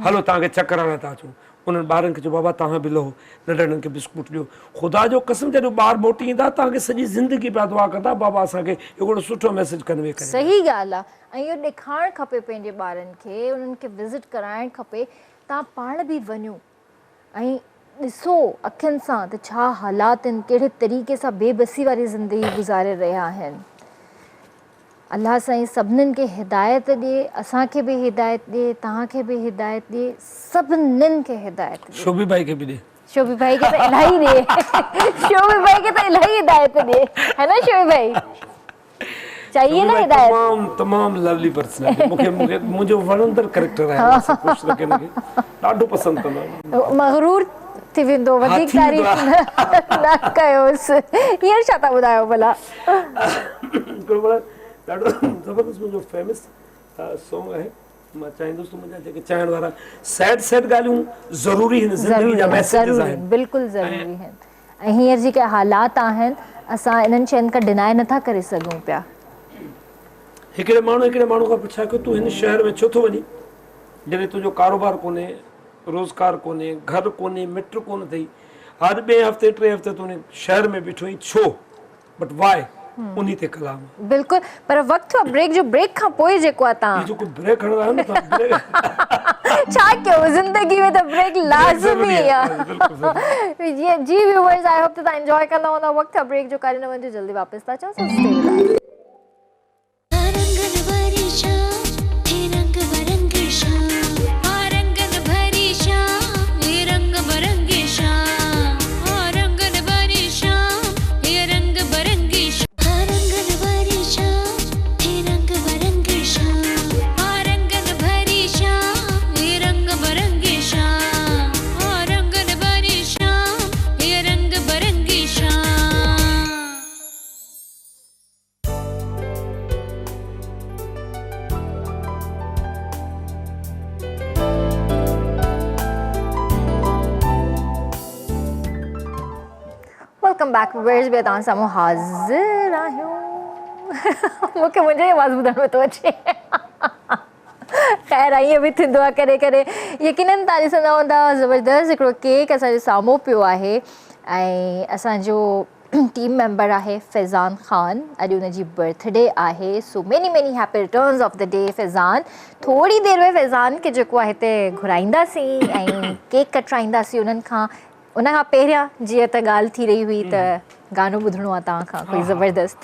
हलो तव्हांखे चकर हणण था अचूं, उन्हनि ॿारनि खे चओ बाबा तव्हां बि लहो, नंढड़नि खे बिस्कुट ॾियो। ख़ुदा जो कसम जॾहिं ॿार मोटी ईंदा तव्हांखे सॼी ज़िंदगी पिया दुआ कंदा बाबा असांखे हिकिड़ो सुठो मैसेज कन्वे करे। सही ॻाल्हि आहे। ऐं इहो ॾेखारणु खपे पंहिंजे ॿारनि खे, उन्हनि खे विज़िट कराइणु खपे, तव्हां पाण बि वञो ऐं ॾिसो अखियुनि सां त छा हालात आहिनि, कहिड़े तरीक़े सां बेबसी वारी ज़िंदगी गुज़ारे रहिया आहिनि। अलाह साईं सभिनीनि खे हिदायत ॾिए, असांखे बि हिदायत ॾिए, तव्हांखे बि हिदायत ॾिए, सभिनीनि खे हिदायत ॾिए। शोभी भाई खे बि ॾिए, शोभी भाई खे त इलाही ॾिए, शोभी भाई खे त इलाही हिदायत ॾिए, है ना शोभी भाई? चाहिए ना हिदायत। तमाम लवली पर्सनैलिटी, मूंखे मुंहिंजो वणंदड़ कैरेक्टर आहे, ख़ुशि रखे हिनखे ॾाढो पसंदि कंदो आहियां। मगरूर थी वेंदो, वधीक तारीफ़ न कयोसि। हींअर छा था ॿुधायो भला? ॾाढो ज़बरदस्त मुंहिंजो फेमस सॉन्ग आहे, मां चाहींदुसि त मुंहिंजा जेके चाहण वारा सैड ॻाल्हियूं ज़रूरी आहिनि, ज़िंदगी जा मैसेजेस आहिनि, बिल्कुलु ज़रूरी आहिनि। ऐं हींअर जेके हालात आहिनि असां इन्हनि शयुनि खां डिनाए नथा करे सघूं पिया। हिकिड़े माण्हू खां पुछा कि तूं हिन शहर में छो थो वञी, जॾहिं तुंहिंजो कारोबार कोन्हे, रोज़गार कोन्हे, घर कोन्हे, मिट कोन अथई, हर ॿिए हफ़्ते 3 हफ़्ते तूं शहर में बीठो आहीं, छो? बट वाए उन्ही ते कलाम। बिल्कुलु, पर वक़्तु ब्रेक जो ब्रेक खां पोइ जेको आहे तव्हां जेको ब्रेक खणंदा आहियो न तव्हां, छा कयो ज़िंदगी में त ब्रेक लाज़मी आहे। जी व्यूअर्स, आई होप त तव्हां एंजॉय कंदा हूंदा। वक़्तु ब्रेक जो करे न वञिजो, जल्दी वापसि था अचूं। वेलकम बैक व्यूअर्स बे तव्हां साम्हूं हाज़िर आहियूं मूंखे मुंहिंजी आवाज़ ॿुधण में थो अचे ख़ैर ईअं बि थींदो आहे करे करे यकीननि तव्हां ॾिसंदा हूंदा ज़बरदस्त हिकिड़ो केक असांजे साम्हूं पियो आहे ऐं असांजो टीम मेंबर आहे फैज़ान ख़ान अॼु हुनजी बर्थडे आहे so many many happy returns of the day Faizan थोरी देरि में फैज़ान खे जेको आहे हिते घुराईंदासीं ऐं केक कटराईंदासीं उन्हनि खां उन खां पहिरियां जीअं त ॻाल्हि थी रही हुई त गानो ॿुधणो आहे तव्हां खां कोई ज़बरदस्त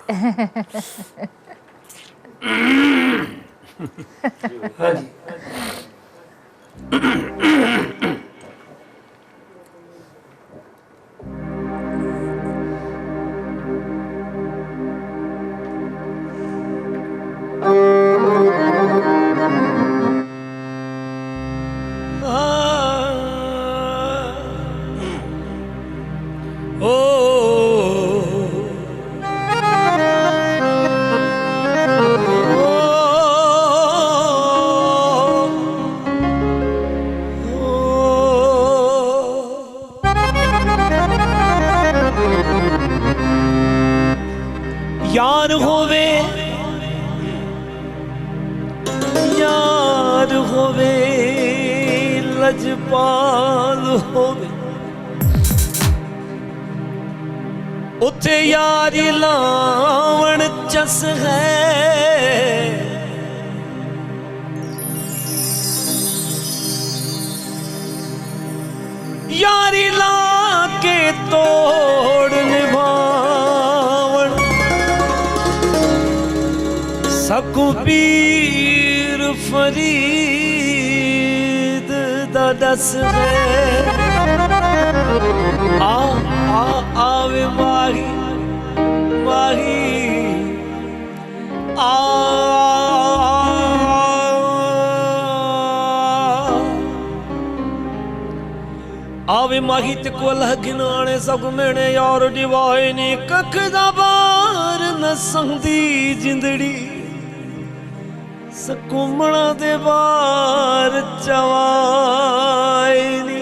यार होवे लजपाल होवे उथे यारी लावण चस है यारी ला के तोड़ निभावण सकू पीर फरीद दा दस है आवे माही माही आवे माही ते को लगिनाने सब मेने यार डिवाए ने कख दा बार न संदी जिंदड़ी सकुमणा दे बार चवाए नी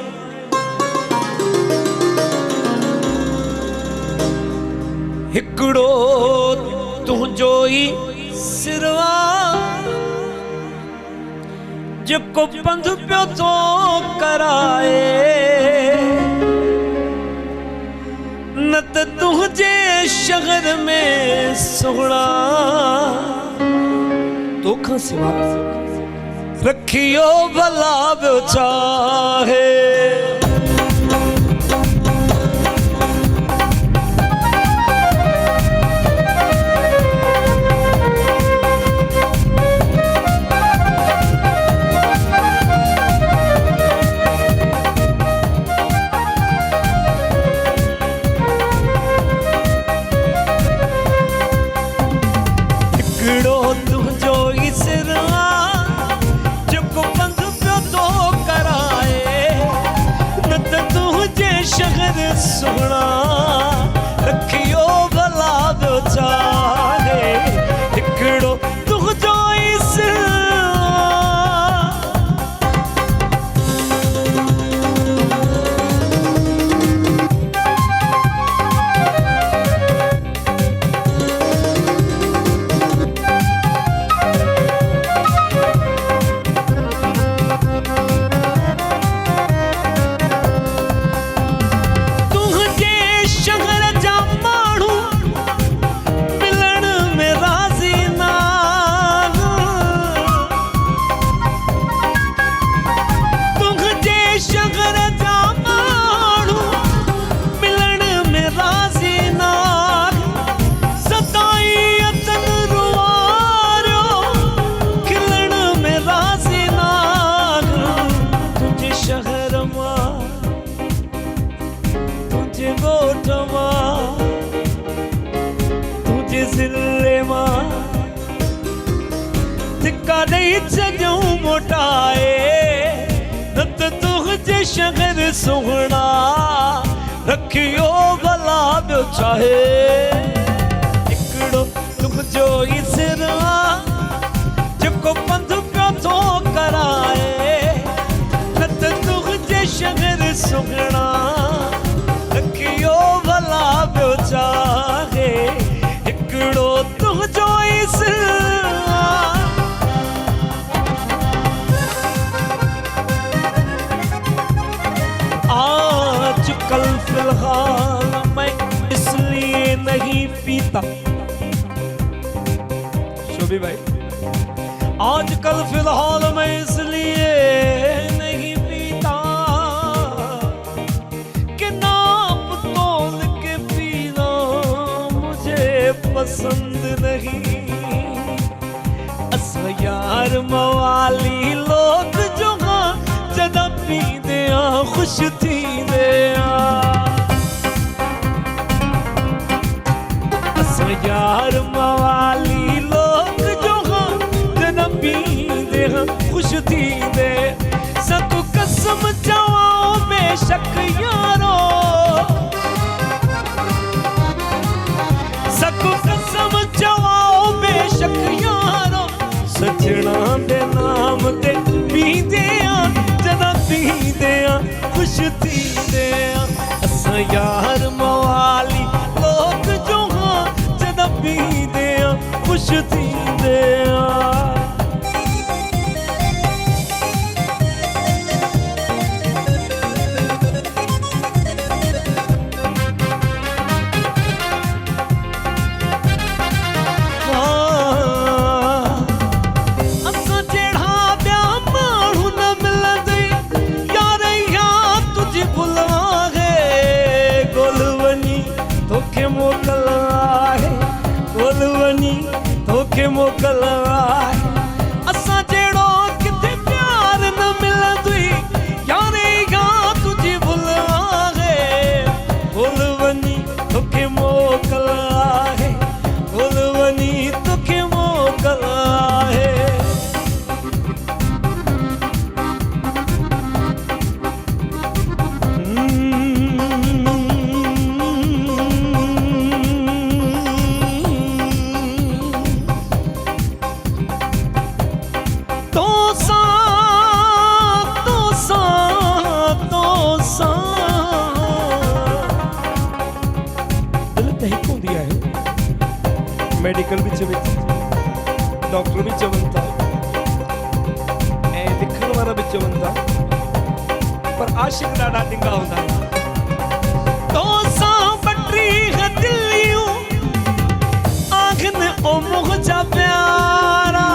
हिकड़ो तुझो ही सिरवा जेको पंध पियो तो कराए न त तुझे शहर में सुहणा तोखा सिवा रखियो भला बियो चाहे सुना रखियो भला दो चाहे हिकड़ो तुझो इस मोटाए न त तुझे शहर सुहणा रखियो भला बियो चाहे हिकड़ो तुझो ही सिरवा जेको पंध पियो थो कराए न त तुझे शहर सुहणा रखियो भला बियो चाहे हिकिड़ो तुंहिंजो आजकल फिलहाल मैं इसलिए नहीं पीता, शोभी भाई, आजकल फिलहाल मैं इसलिए नहीं पीता कि नाप तोल के पीना मुझे पसंद नहीं। असा यार मवाली लोग जो हाँ जदा पींदे आ खुश थींदे आ, असा यार मवाली लोग जो हाँ जदा पींदे हाँ खुश थींदे। सकु कसम चवाओ बेशक यारो, सकु कसम चवाओ बेशक यारो, सजना दे नाम ते पींदे आ जदा पींदे आ खुश थींदे आ। असा यार मवाली लोग जो हाँ जदा पींदे आ खुश थींदे आ। मोकल आहे असां जहिड़ो किथे प्यार न मिलंदी यारे या तुझी भुल आहे। भुल वञी तोखे मोकल आहे, भुल वञी तोखे मोकल आहे। मेडिकल भी चवे, डॉक्टर भी चवन था ऐं लिखण वारा भी चवन था, पर आशिक ॾाढा ॾिंगा हूंदा आहिनि। तो सां बटरी दिलियूं आखिन ओ मुंहिंजा प्यारा,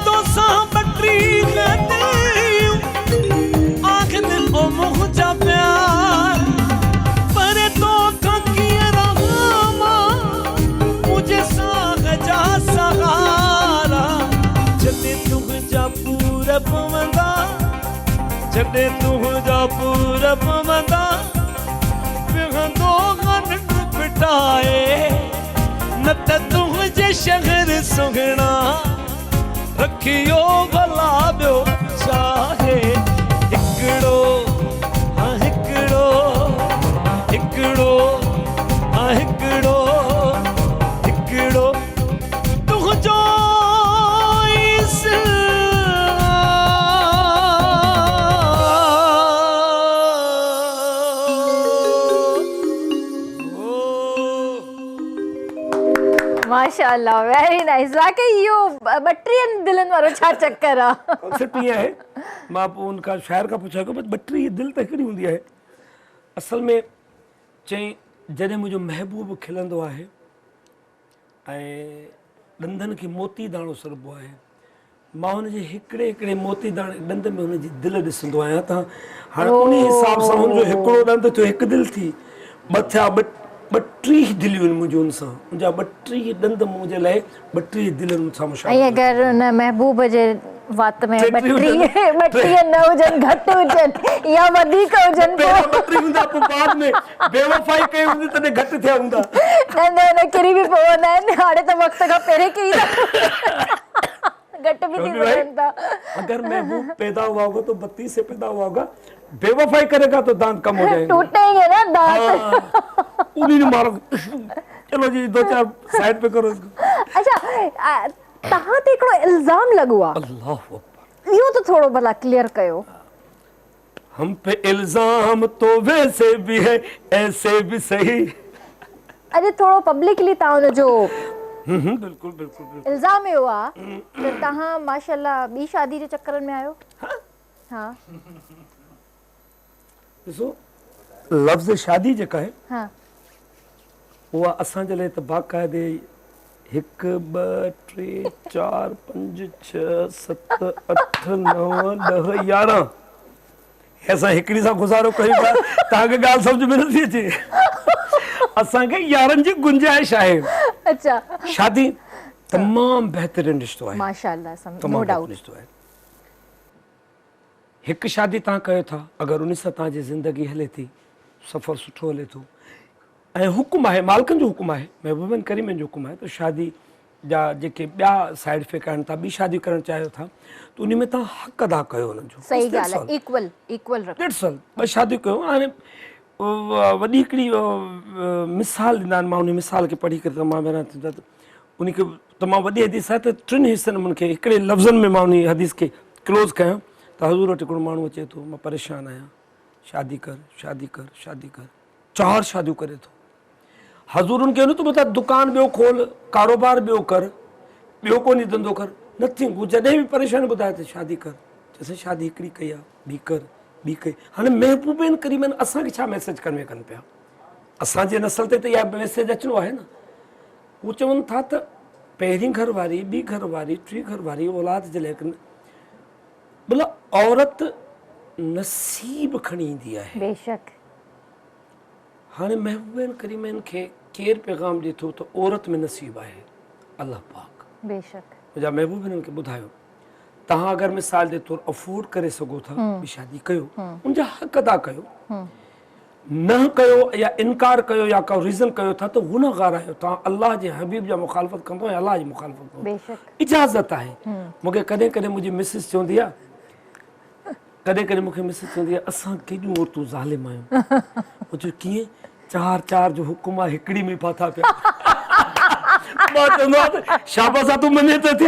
तो सां बटरी मुझा प्यार पर तो कीअं रहां मुझे साग जा सहारा। जॾहिं तुंहिंजा पूर पवंदा, जॾहिं तुंहिंजा पूर पवंदा विहंदो निंड पिटाए, न त तुंहिंजे शहर सुहिणा रखियो भला ॿियो चाहे। हिकिड़ो हिकिड़ो हिकिड़ो हिकिड़ो हिकिड़ो तुंहिंजो माशाअल्लाह, वेरी नाइस। वाकई इहो ॿटीहनि दिलनि वारो छा चक्कर आहे। कॉन्सेप्ट ईअं आहे, मां पोइ उनखां शाइर खां पुछां कि 32 दिलि त हिकिड़ी हूंदी आहे। असल में चई जॾहिं मुंहिंजो महबूब खिलंदो आहे ऐं ॾंदनि खे मोती दाणो सरबो आहे, मां हुनजे हिकिड़े हिकिड़े मोती दाणे ॾंद में हुनजी दिलि ॾिसंदो आहियां। त हाणे उन हिसाब सां हुनजो हिकिड़ो ॾंद थियो हिकु दिलि थी, ॿ थिया 32 दिलियूं आहिनि मुंहिंजो हुन सां, मुंहिंजा 32 ॾंद मुंहिंजे लाइ 32 दिलनि मूंसां मुशाहिद। ऐं अगरि हुन महबूब जे वात में 32 न हुजनि, घटि हुजनि या वधीक हुजनि, 32 हूंदा पोइ बाद में बेवफ़ाई कई हूंदी तॾहिं घटि थिया हूंदा। न किरी बि पवंदा आहिनि, हाणे त वक़्त खां पहिरियों किरी था घटि भी नहीं बनता। अगर महबूब पैदा हुआ होगा तो 32 से पैदा हुआ होगा, बेवफाई करेगा तो दांत कम हो जाएंगे, टूटेंगे ना दांत। उन्हीं ने मारो। चलो जी 2-4 साइड पे करो इसको। अच्छा तहां ते हिकिड़ो इल्जाम लॻो आहे, अल्लाह इहो त थोड़ो भला क्लियर कयो। हम पे इल्जाम तो वैसे भी है ऐसे भी सही। अरे थोड़ो पब्लिकली तव्हां हुनजो बिल्कुल बिल्कुल बिल्कुल। इल्ज़ाम इहो आहे त तव्हां माशाल्लाह ॿी शादी जे चक्कर में आहियो। हाँ ॾिसो लफ़्ज़ शादी जेका आहे हाँ उहा असांजे लाइ त बाक़ाइदे 1 2 3 4 5 6 7 8 9 10 11 असां हिकिड़ी सां गुज़ारो कयूं था। तव्हांखे ॻाल्हि सम्झ में नथी अचे। असांखे 11 जी गुंजाइश आहे। अच्छा शादी तमामु बहितरीनु रिश्तो आहे। माशाल्लाह नो तमामु डाउट। बहितरीनु रिश्तो आहे। हिकु शादी तव्हां कयो था, अगरि उन सां तव्हांजी ज़िंदगी हले थी, सफ़र सुठो हले थो ऐं हुकुम आहे, मालिकनि जो हुकुम आहे, महबूबनि करीमनि जो हुकुम आहे, त शादी जा जेके ॿिया साइड इफेक्ट आहिनि, तव्हां ॿी शादी करणु चाहियो था त उन में तव्हां हक़ अदा कयो हुननि जो। सही ॻाल्हि आहे, इक्वल रखो। ॾेढ साल ॿ शादियूं कयो। हाणे वॾी हिकिड़ी मिसाल ॾींदा आहिनि, मां उन मिसाल खे पढ़ी करे तमामु हैरान थींदो त उनखे तमामु वॾी हदीस आहे त 3 हिसनि में उनखे हिकिड़े लफ़्ज़नि में मां उन हदीस खे क्लोज़ कयां त हज़ूर वटि हिकिड़ो माण्हू अचे थो, मां परेशान आहियां, शादी कर शादी कर शादी कर, 4 शादियूं करे थो। हज़ूर उनखे न त दुकान ॿियो खोल, कारोबार ॿियो कर, ॿियो कोन्हे धंधो कर, नथिंग। हू जॾहिं बि परेशानी ॿुधाए त शादी कर, चइसि शादी हिकिड़ी कई आहे, ॿी कर ॿी कई। हाणे महबूबनि करीमनि असांखे छा मैसेज कन्वे कनि पिया? असांजे नस्ल ते त इहा मैसेज अचिणो आहे न। हू चवनि था त पहिरीं घर वारी, ॿी घर वारी, टी घर वारी औलाद जे लाइ भला औरत नसीब खणी ईंदी आहे। बेशक हाणे महबूबनि करीमनि खे केरु पैगाम ॾिए थो त औरत में नसीब आहे? अल्लाह पाक। बेशक मुंहिंजा महबूबनि खे ॿुधायो, तव्हां अगरि मिसाल जे तौरु अफोर्ड करे सघो था, ॿी शादी कयो, उनजा हक़ अदा कयो। न कयो या इनकार कयो या को रीज़न कयो था त गुनहगार आहियो, तव्हां अलाह जे हबीब जा मुखालफ़त कंदो या अलाह जी मुखालफ़त कंदो। बेशक इजाज़त आहे। मूंखे कॾहिं कॾहिं मुंहिंजी मिसिस चवंदी आहे, कॾहिं कॾहिं मूंखे मिसिस चवंदी आहे असां केॾियूं औरतूं ज़ालिम आहियूं। मुंहिंजो कीअं 4 जो हुकुम आहे, हिकिड़ी में फाथा पिया। मां चवंदो आहे त शाबाश आहे, तूं मञे त थी।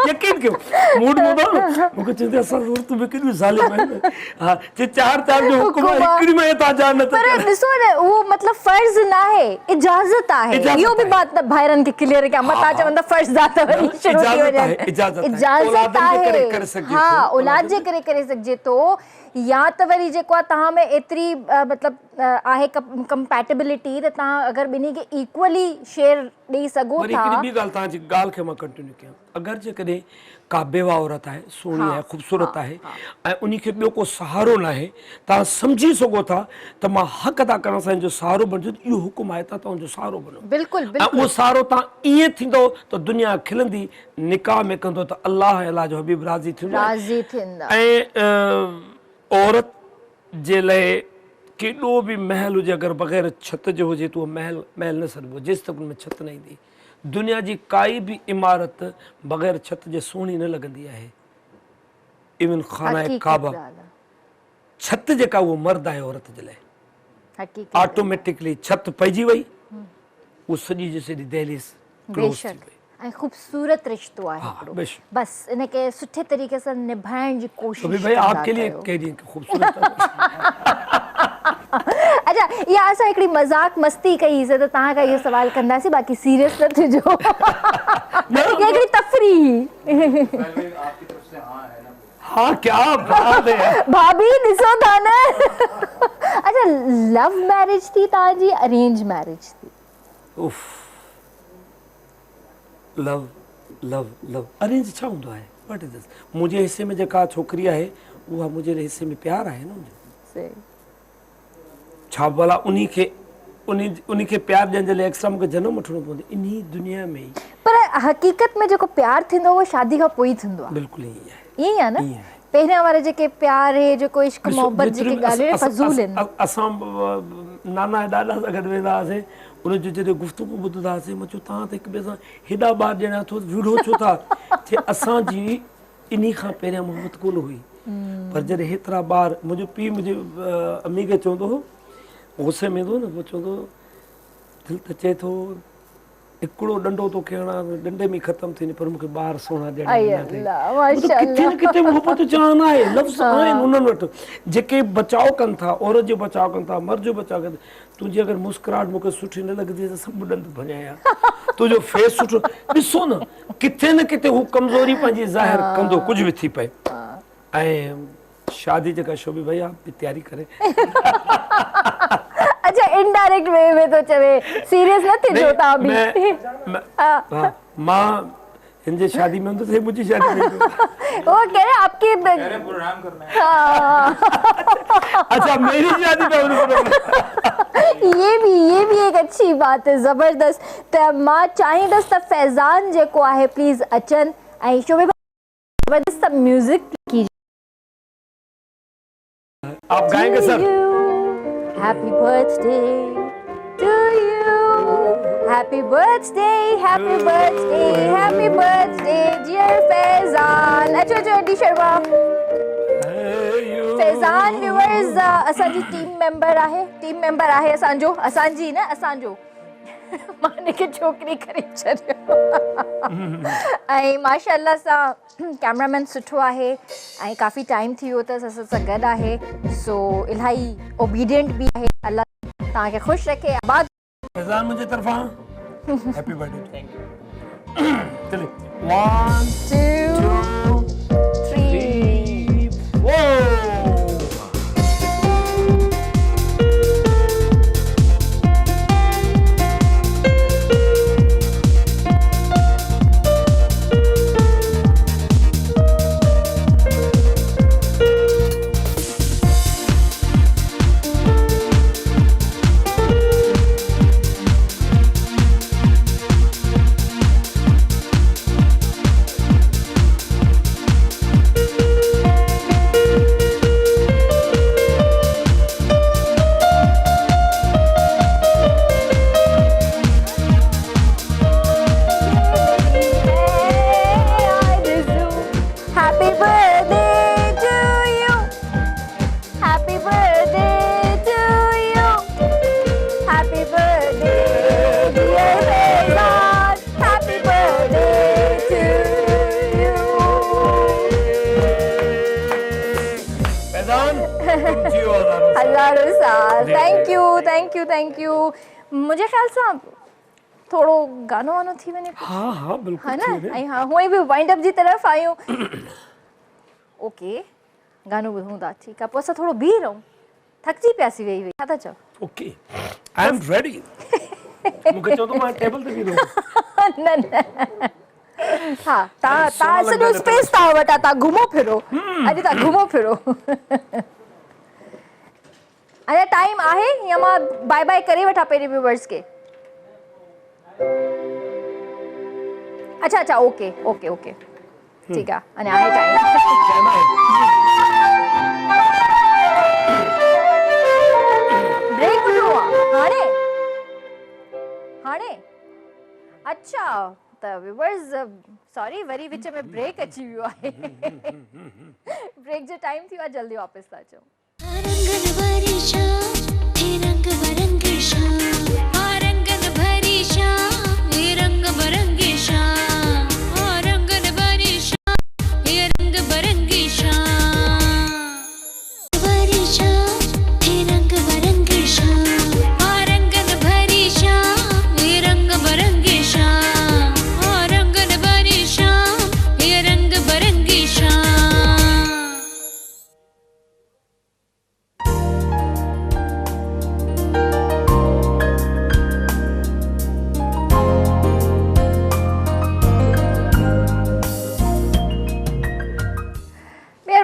यकीन कयो मूड मूंखे चवंदी असां औरतूं में केॾियूं ज़ालिम आहिनि। हा चए 4 जो हुकुम आहे, हिकिड़ी में था जा न। पर ॾिसो न उहो मतिलबु फर्ज़ न आहे, इजाज़त आहे। इहो बि बात भाइरनि खे क्लियर कयां, मता चवंदा फर्ज़ ज़ात वरी शुरू थी वञनि। इजाज़त आहे। हा औलाद जे करे करे सघिजे थो, या त वरी जेको आहे तव्हां में एतिरी मतिलबु आहे कंपैटिबिलिटी त तव्हां अगरि ॿिन्ही खे इक्वली शेयर ॾेई सघो वरी था। हिकिड़ी ॿी ॻाल्हि तव्हांजी ॻाल्हि खे मां कंटिन्यू कयां, अगरि जेकॾहिं का बेवा औरत आहे, सुहिणी आहे, ख़ूबसूरत आहे ऐं उनखे ॿियो को सहारो न आहे, तव्हां सम्झी सघो था त मां हक़ अदा करण सां हिनजो सहारो बणिजो, इहो हुकुम आहे त तव्हां हुनजो सहारो बणो। बिल्कुलु ऐं उहो सहारो तव्हां ईअं थींदो त दुनिया खिलंदी, निकाह में कंदो त अलाह जो हबीब राज़ी थींदो। ऐं औरत जे लाइ केॾो बि महल हुजे, अगरि बग़ैर छत जो हुजे त उहो महल न सॾिबो, जेसि तक हुन में छत न ईंदी। दुनिया जी काई बि इमारत बग़ैर छत जे सुहिणी न लॻंदी आहे। इवन खाना काबा, छत जेका उहो मर्द आहे औरत जे लाइ। ऑटोमेटिकली छत पइजी वई, उहो सॼी जी सॼी दहलीज़ क्लोज़ थी वई। ऐं ख़ूबसूरत रिश्तो आहे हिकिड़ो, बस इनखे सुठे तरीक़े सां निभाइण जी कोशिश तो भाई आपके लिए कह रही खूबसूरत। अच्छा या असां हिकिड़ी मज़ाक मस्ती कईसीं त तव्हां खां इहो सवाल कंदासीं, बाक़ी सीरियस न थिजो। हिकिड़ी तफ़री। हाँ क्या बात है भाभी ॾिसो था न। अच्छा लव मैरिज थी तव्हांजी, अरेंज मैरिज थी? उफ लव लव लव अरेंज छा हूंदो आहे? What is this? मुंहिंजे हिसे में जेका छोकिरी आहे उहा मुंहिंजे हिसे में प्यार आहे न। सही। छा भला उनखे प्यार ॾियण जे लाइ एक्स्ट्रा मूंखे जनम वठिणो पवंदो इन्ही दुनिया में ई? पर हक़ीक़त में जेको प्यार थींदो उहो शादी खां पोइ थींदो आहे। बिल्कुलु ईअं आहे। ईअं आहे न? पहिरियां वारे जेके प्यार हे जेको इश्क मोहब्बत जेके ॻाल्हियूं फज़ूल आहिनि। असां नाना ॾाॾा सां गॾु वेंदा हुआसीं, उनजो जॾहिं गुफ़्तगू ॿुधंदा हुआसीं, मां चयो तव्हां त हिक ॿिए सां हेॾा ॿार ॼणा थो विढ़ो छो था? चए असांजी इन खां पहिरियां मोहबत कोन हुई, पर जॾहिं हेतिरा ॿार, मुंहिंजो पीउ मुंहिंजे अम्मी खे चवंदो हो, गुस्से में ईंदो न, पोइ चवंदो दिलि त चए थो हिकिड़ो डंडो तो खेणा डंडे में ख़त्म थींदी पर मूंखे ॿार सोना आई ॾियणा अल्लाह किथे माशाल्लाह न किथे मोहबत जान आहे लफ़्ज़ आहिनि उन्हनि वटि जेके बचाव कनि था औरत जो बचाव कनि था मर्द जो बचाव कनि तुंहिंजी अगरि मुस्कुराहट मूंखे सुठी न लॻंदी त सभु ॾंद भॼाया तुंहिंजो फेस सुठो ॾिसो न किथे हू कमज़ोरी पंहिंजी ज़ाहिर कंदो कुझु बि थी पए ऐं शादी जेका शोभी भैया बि तयारी करे अच्छा इनडायरेक्ट वे में तो चवे सीरियस न थी जो ता भी हाँ मां हिंजे शादी में हूंदो थे मुझी शादी में वो कह रहे आपकी प्रोग्राम करना है हाँ अच्छा मेरी शादी में हूंदो ये भी एक अच्छी बात है जबरदस्त त मां चाहींदसि त फैज़ान जेको आहे प्लीज अचन ऐं शोभे जबरदस्त म्यूजिक कीजिए आप गाएंगे sir happy birthday to you happy birthday dear Faizan अच्छा डी शर्मा फैज़ान व्यूअर्स असांजी टीम मेंबर आहे असांजो माने के छोकरी करे छॾियो ऐं माशाअल्लाह सां कैमरामैन सुठो आहे ऐं काफ़ी टाइम थी वियो अथसि असां सां गॾु आहे सो इलाही ओबीडियंट बि आहे अल्लाह तव्हांखे ख़ुशि रखे आबाद फैज़ान मुझे तरफा हैप्पी बर्थडे थैंक यू चलिए 1 2 3 वो हज़ारों साल थैंक यू मुझे ख्याल सां थोड़ो गानो वानो थी वञे हाँ बिल्कुल है ना ऐं हाँ हुअं बि वाइंड अप जी तरफ़ आहियूं ओके गानो ॿुधूं था ठीकु आहे पोइ असां थोरो बीह रहूं थकिजी पियासीं वेही छा था चओ ओके आई एम रेडी मूंखे चओ त मां टेबल ते बीह रहूं न हाँ तव्हां सॼो स्पेस तव्हां वटां तव्हां घुमो फिरो अॼु तव्हां घुमो फिरो अञा टाइम आहे या मां बाय बाय करे वठां पहिरीं व्यूअर्स खे अच्छा ओके ठीक है अने आहे टाइम ब्रेक वठो हाणे अच्छा त व्यूअर्स सॉरी वरी विच में ब्रेक अची वियो आहे ब्रेक जो टाइम थी वियो आहे जल्दी वापस था अचो रंगन भरी शाम हे रंग बरंगी शाम आ रंगन भरी शाम हे रंग बरंगी शाम आ रंगन भरी शाम हे रंग बरंगी शाम भरी शाम हे रंग बरंगी शाम आ रंगन भरी शाम हे रंग बरंगी शाम आ रंगन भरी शाम हे रंग बरंगी शाम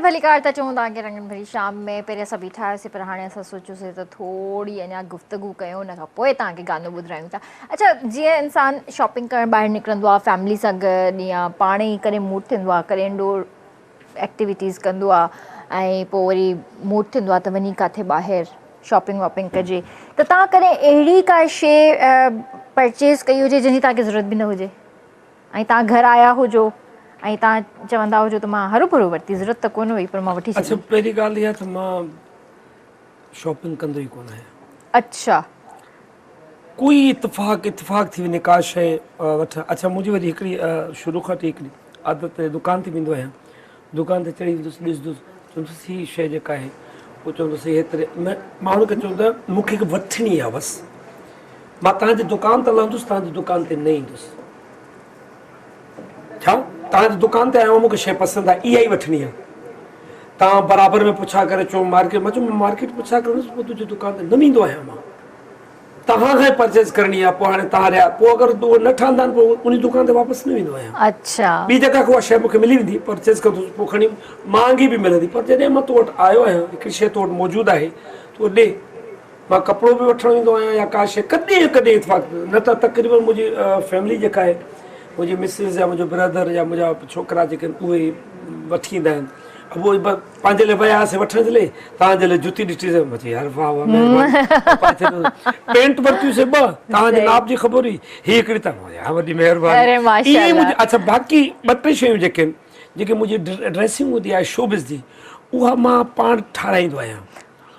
भलीकार था चऊं तव्हांखे रंगन भरी शाम में पहिरीं असां बीठा हुआसीं पर हाणे असां सोचियोसीं त थोरी अञा गुफ़्तगू कयूं उन खां पोइ तव्हांखे गानो ॿुधायूं था अच्छा जीअं इंसान शॉपिंग करणु ॿाहिरि निकिरंदो आहे फैमिली सां गॾु या पाण ई कॾहिं मूड थींदो आहे कॾहिं इंडोर एक्टिविटीज़ कंदो आहे ऐं पोइ वरी मूड थींदो आहे त वञी किथे ॿाहिरि शॉपिंग वॉपिंग कजे त तव्हां कॾहिं अहिड़ी का शइ परचेज़ कई हुजे जंहिंजी तव्हांखे ज़रूरत बि न हुजे ऐं तव्हां घरु आया हुजो ऐं तव्हां चवंदा हुजो त मां हरू भरू वरिती ज़रूरत त कोन हुई पर मां वठी अच्छा पहिरीं ॻाल्हि इहा त मां शॉपिंग कंदो ई कोन आहियां अच्छा कोई इत्तेफाक थी निकाह शइ वठ। अच्छा मुंहिंजी वरी हिकिड़ी शुरू खां वठी हिकिड़ी आदत दुकान ते वेंदो आहियां, दुकान ते चढ़ी वेंदुसि, ॾिसंदुसि, चवंदुसि हीअ शइ जेका आहे पोइ चवंदुसि हेतिरे माण्हू खे चवंदो मूंखे हिकु वठिणी आहे बसि, मां तव्हांजी दुकान ते लहंदुसि, तव्हांजी दुकान ते न ईंदुसि। छा तव्हांजी दुकान ते आयो आहियां, मूंखे शइ पसंदि आहे, इहा ई वठिणी आहे। तव्हां बराबरि में पुछा करे चओ मार्केट, मां चयो मार्केट पुछा कंदुसि, पोइ तुंहिंजी दुकान ते न ईंदो आहियां मां, तव्हां खां परचेस करणी आहे। पोइ हाणे तव्हां रहिया, पोइ अगरि उहो न ठहंदा आहिनि पोइ उन दुकान ते वापसि न वेंदो आहियां। अच्छा ॿी जॻह खां उहा शइ मूंखे मिली वेंदी, परचेस कंदुसि, पोइ खणी महांगी बि मिलंदी, पर जॾहिं मां तो वटि आयो आहियां, हिकिड़ी शइ तो वटि मौजूदु आहे तो ॾे। मां कपिड़ो बि वठणु ईंदो आहियां या का शइ कॾहिं इतफ़ाक़, न त तक़रीबन मुंहिंजी फैमिली जेका आहे, मुंहिंजी मिसिस या मुंहिंजो ब्रदर या मुंहिंजा छोकिरा जेके आहिनि उहे वठी ईंदा आहिनि। उहो पंहिंजे लाइ वियासीं वठण जे लाइ, तव्हांजे लाइ जुती ॾिठी मची यार वाह वाह महिरबानी। पेंट वरितियूंसीं ॿ, तव्हांजे नाप जी ख़बर हुई, हीअ हिकिड़ी तव्हां वॾी महिरबानी। ईअं मुंहिंजी अच्छा बाक़ी ॿ टे शयूं जेके आहिनि, जेके मुंहिंजी ड्रेसिंग हूंदी आहे शोबिस जी, उहा मां पाण ठाराईंदो आहियां।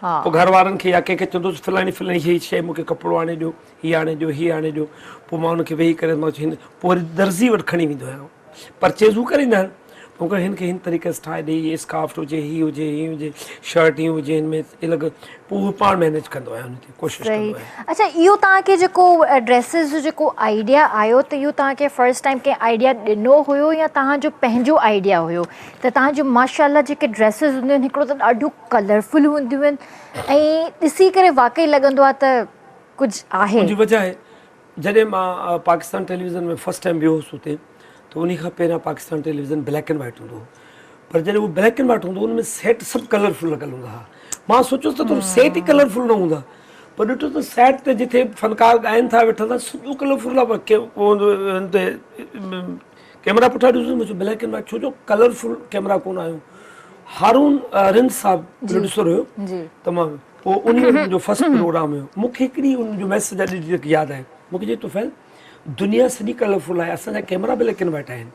पोइ घर वारनि खे या कंहिंखे चवंदुसि फलाणी हीअ शइ मूंखे कपिड़ो आणे ॾियो, हीअ आणे ॾियो, हीअ आणे ॾियो, पोइ मां हुनखे वेही करे मां हिन पोइ वरी दर्ज़ी वटि खणी वेंदो आहियां, परचेज़ हू करे ईंदा आहिनि। पोइ हिन खे हिन तरीक़े सां ठाहे ॾे, हीअ स्कार्फ हुजे, हीअ हुजे, हीअ हुजे, शर्ट हीअं हुजे, हिन में अलॻि, पोइ उहो पाण मैनेज कंदो आहियां, हुनखे कोशिशि कंदो आहियां। अच्छा इहो तव्हांखे जेको ड्रेसिस जो जेको आइडिया आयो, त इहो तव्हांखे फर्स्ट टाइम कंहिं आइडिया ॾिनो हुयो या तव्हांजो पंहिंजो आइडिया हुयो? त तव्हांजो माशाल्लाह जेके ड्रेसिस हूंदियूं आहिनि, हिकिड़ो त ॾाढियूं कलरफुल हूंदियूं आहिनि ऐं ॾिसी करे वाक़ई लॻंदो आहे त कुझु आहे। मुंहिंजी वजह आहे, जॾहिं मां पाकिस्तान टेलीविज़न में फर्स्ट टाइम वियो हुउसि हुते, त उन खां पहिरियां Pakistan television black and white हूंदो हो, पर जॾहिं उहो ब्लैक एंड वाइट हूंदो हुन में सेट सभु कलरफुल लॻल हूंदा हुआ। मां सोचियोसि त सेट ई कलरफुल न हूंदा, पर ॾिठो त सेट ते जिथे फनकार ॻाइनि था वेठा था सॼो कलरफुल आहे, कैमरा पुठियां ॾिसो, मुंहिंजो ब्लैक एंड वाइट, छो जो कलरफुल कैमरा कोन आयो। हारून रिंद साहब प्रोड्यूसर हुयो तमामु, पोइ उन जो फर्स्ट प्रोग्राम हुयो, मूंखे हिकिड़ी उनजो मैसेज अॼु यादि आहे, मूंखे चई तुफ़ैल दुनिया सॼी कलरफुल आहे, असांजा कैमरा ब्लैक एंड वाइट आहिनि,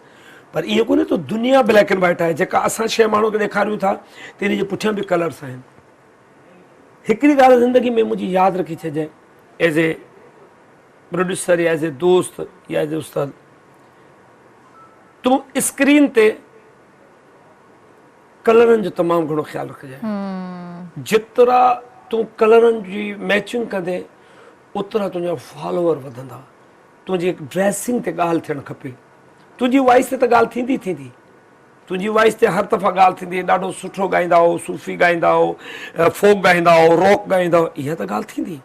पर इहो कोन्हे त दुनिया ब्लैक एंड वाइट आहे, जेका असां शइ माण्हू खे ॾेखारियूं था त इन जे पुठियां बि कलर्स आहिनि। हिकिड़ी ॻाल्हि ज़िंदगी में मुंहिंजी यादि रखी छॾिजांइ, एज़ ए प्रोड्यूसर या एज़ ए दोस्त या एज़ ए उस्ताद, तूं स्क्रीन ते कलरनि जो तमामु घणो ख़्यालु रखिजांइ। जेतिरा तूं कलरनि जी मैचिंग कंदे ओतिरा तुंहिंजा फॉलोवर वधंदा। तुंहिंजी ड्रेसिंग ते ॻाल्हि थियणु खपे, तुंहिंजी वॉइस ते त ॻाल्हि थींदी, तुंहिंजी वॉइस ते हर दफ़ा ॻाल्हि थींदी, ॾाढो सुठो ॻाईंदा हो, सूफ़ी ॻाईंदा हो, फोक ॻाईंदा हो, रॉक ॻाईंदा हो, इहा त ॻाल्हि थींदी।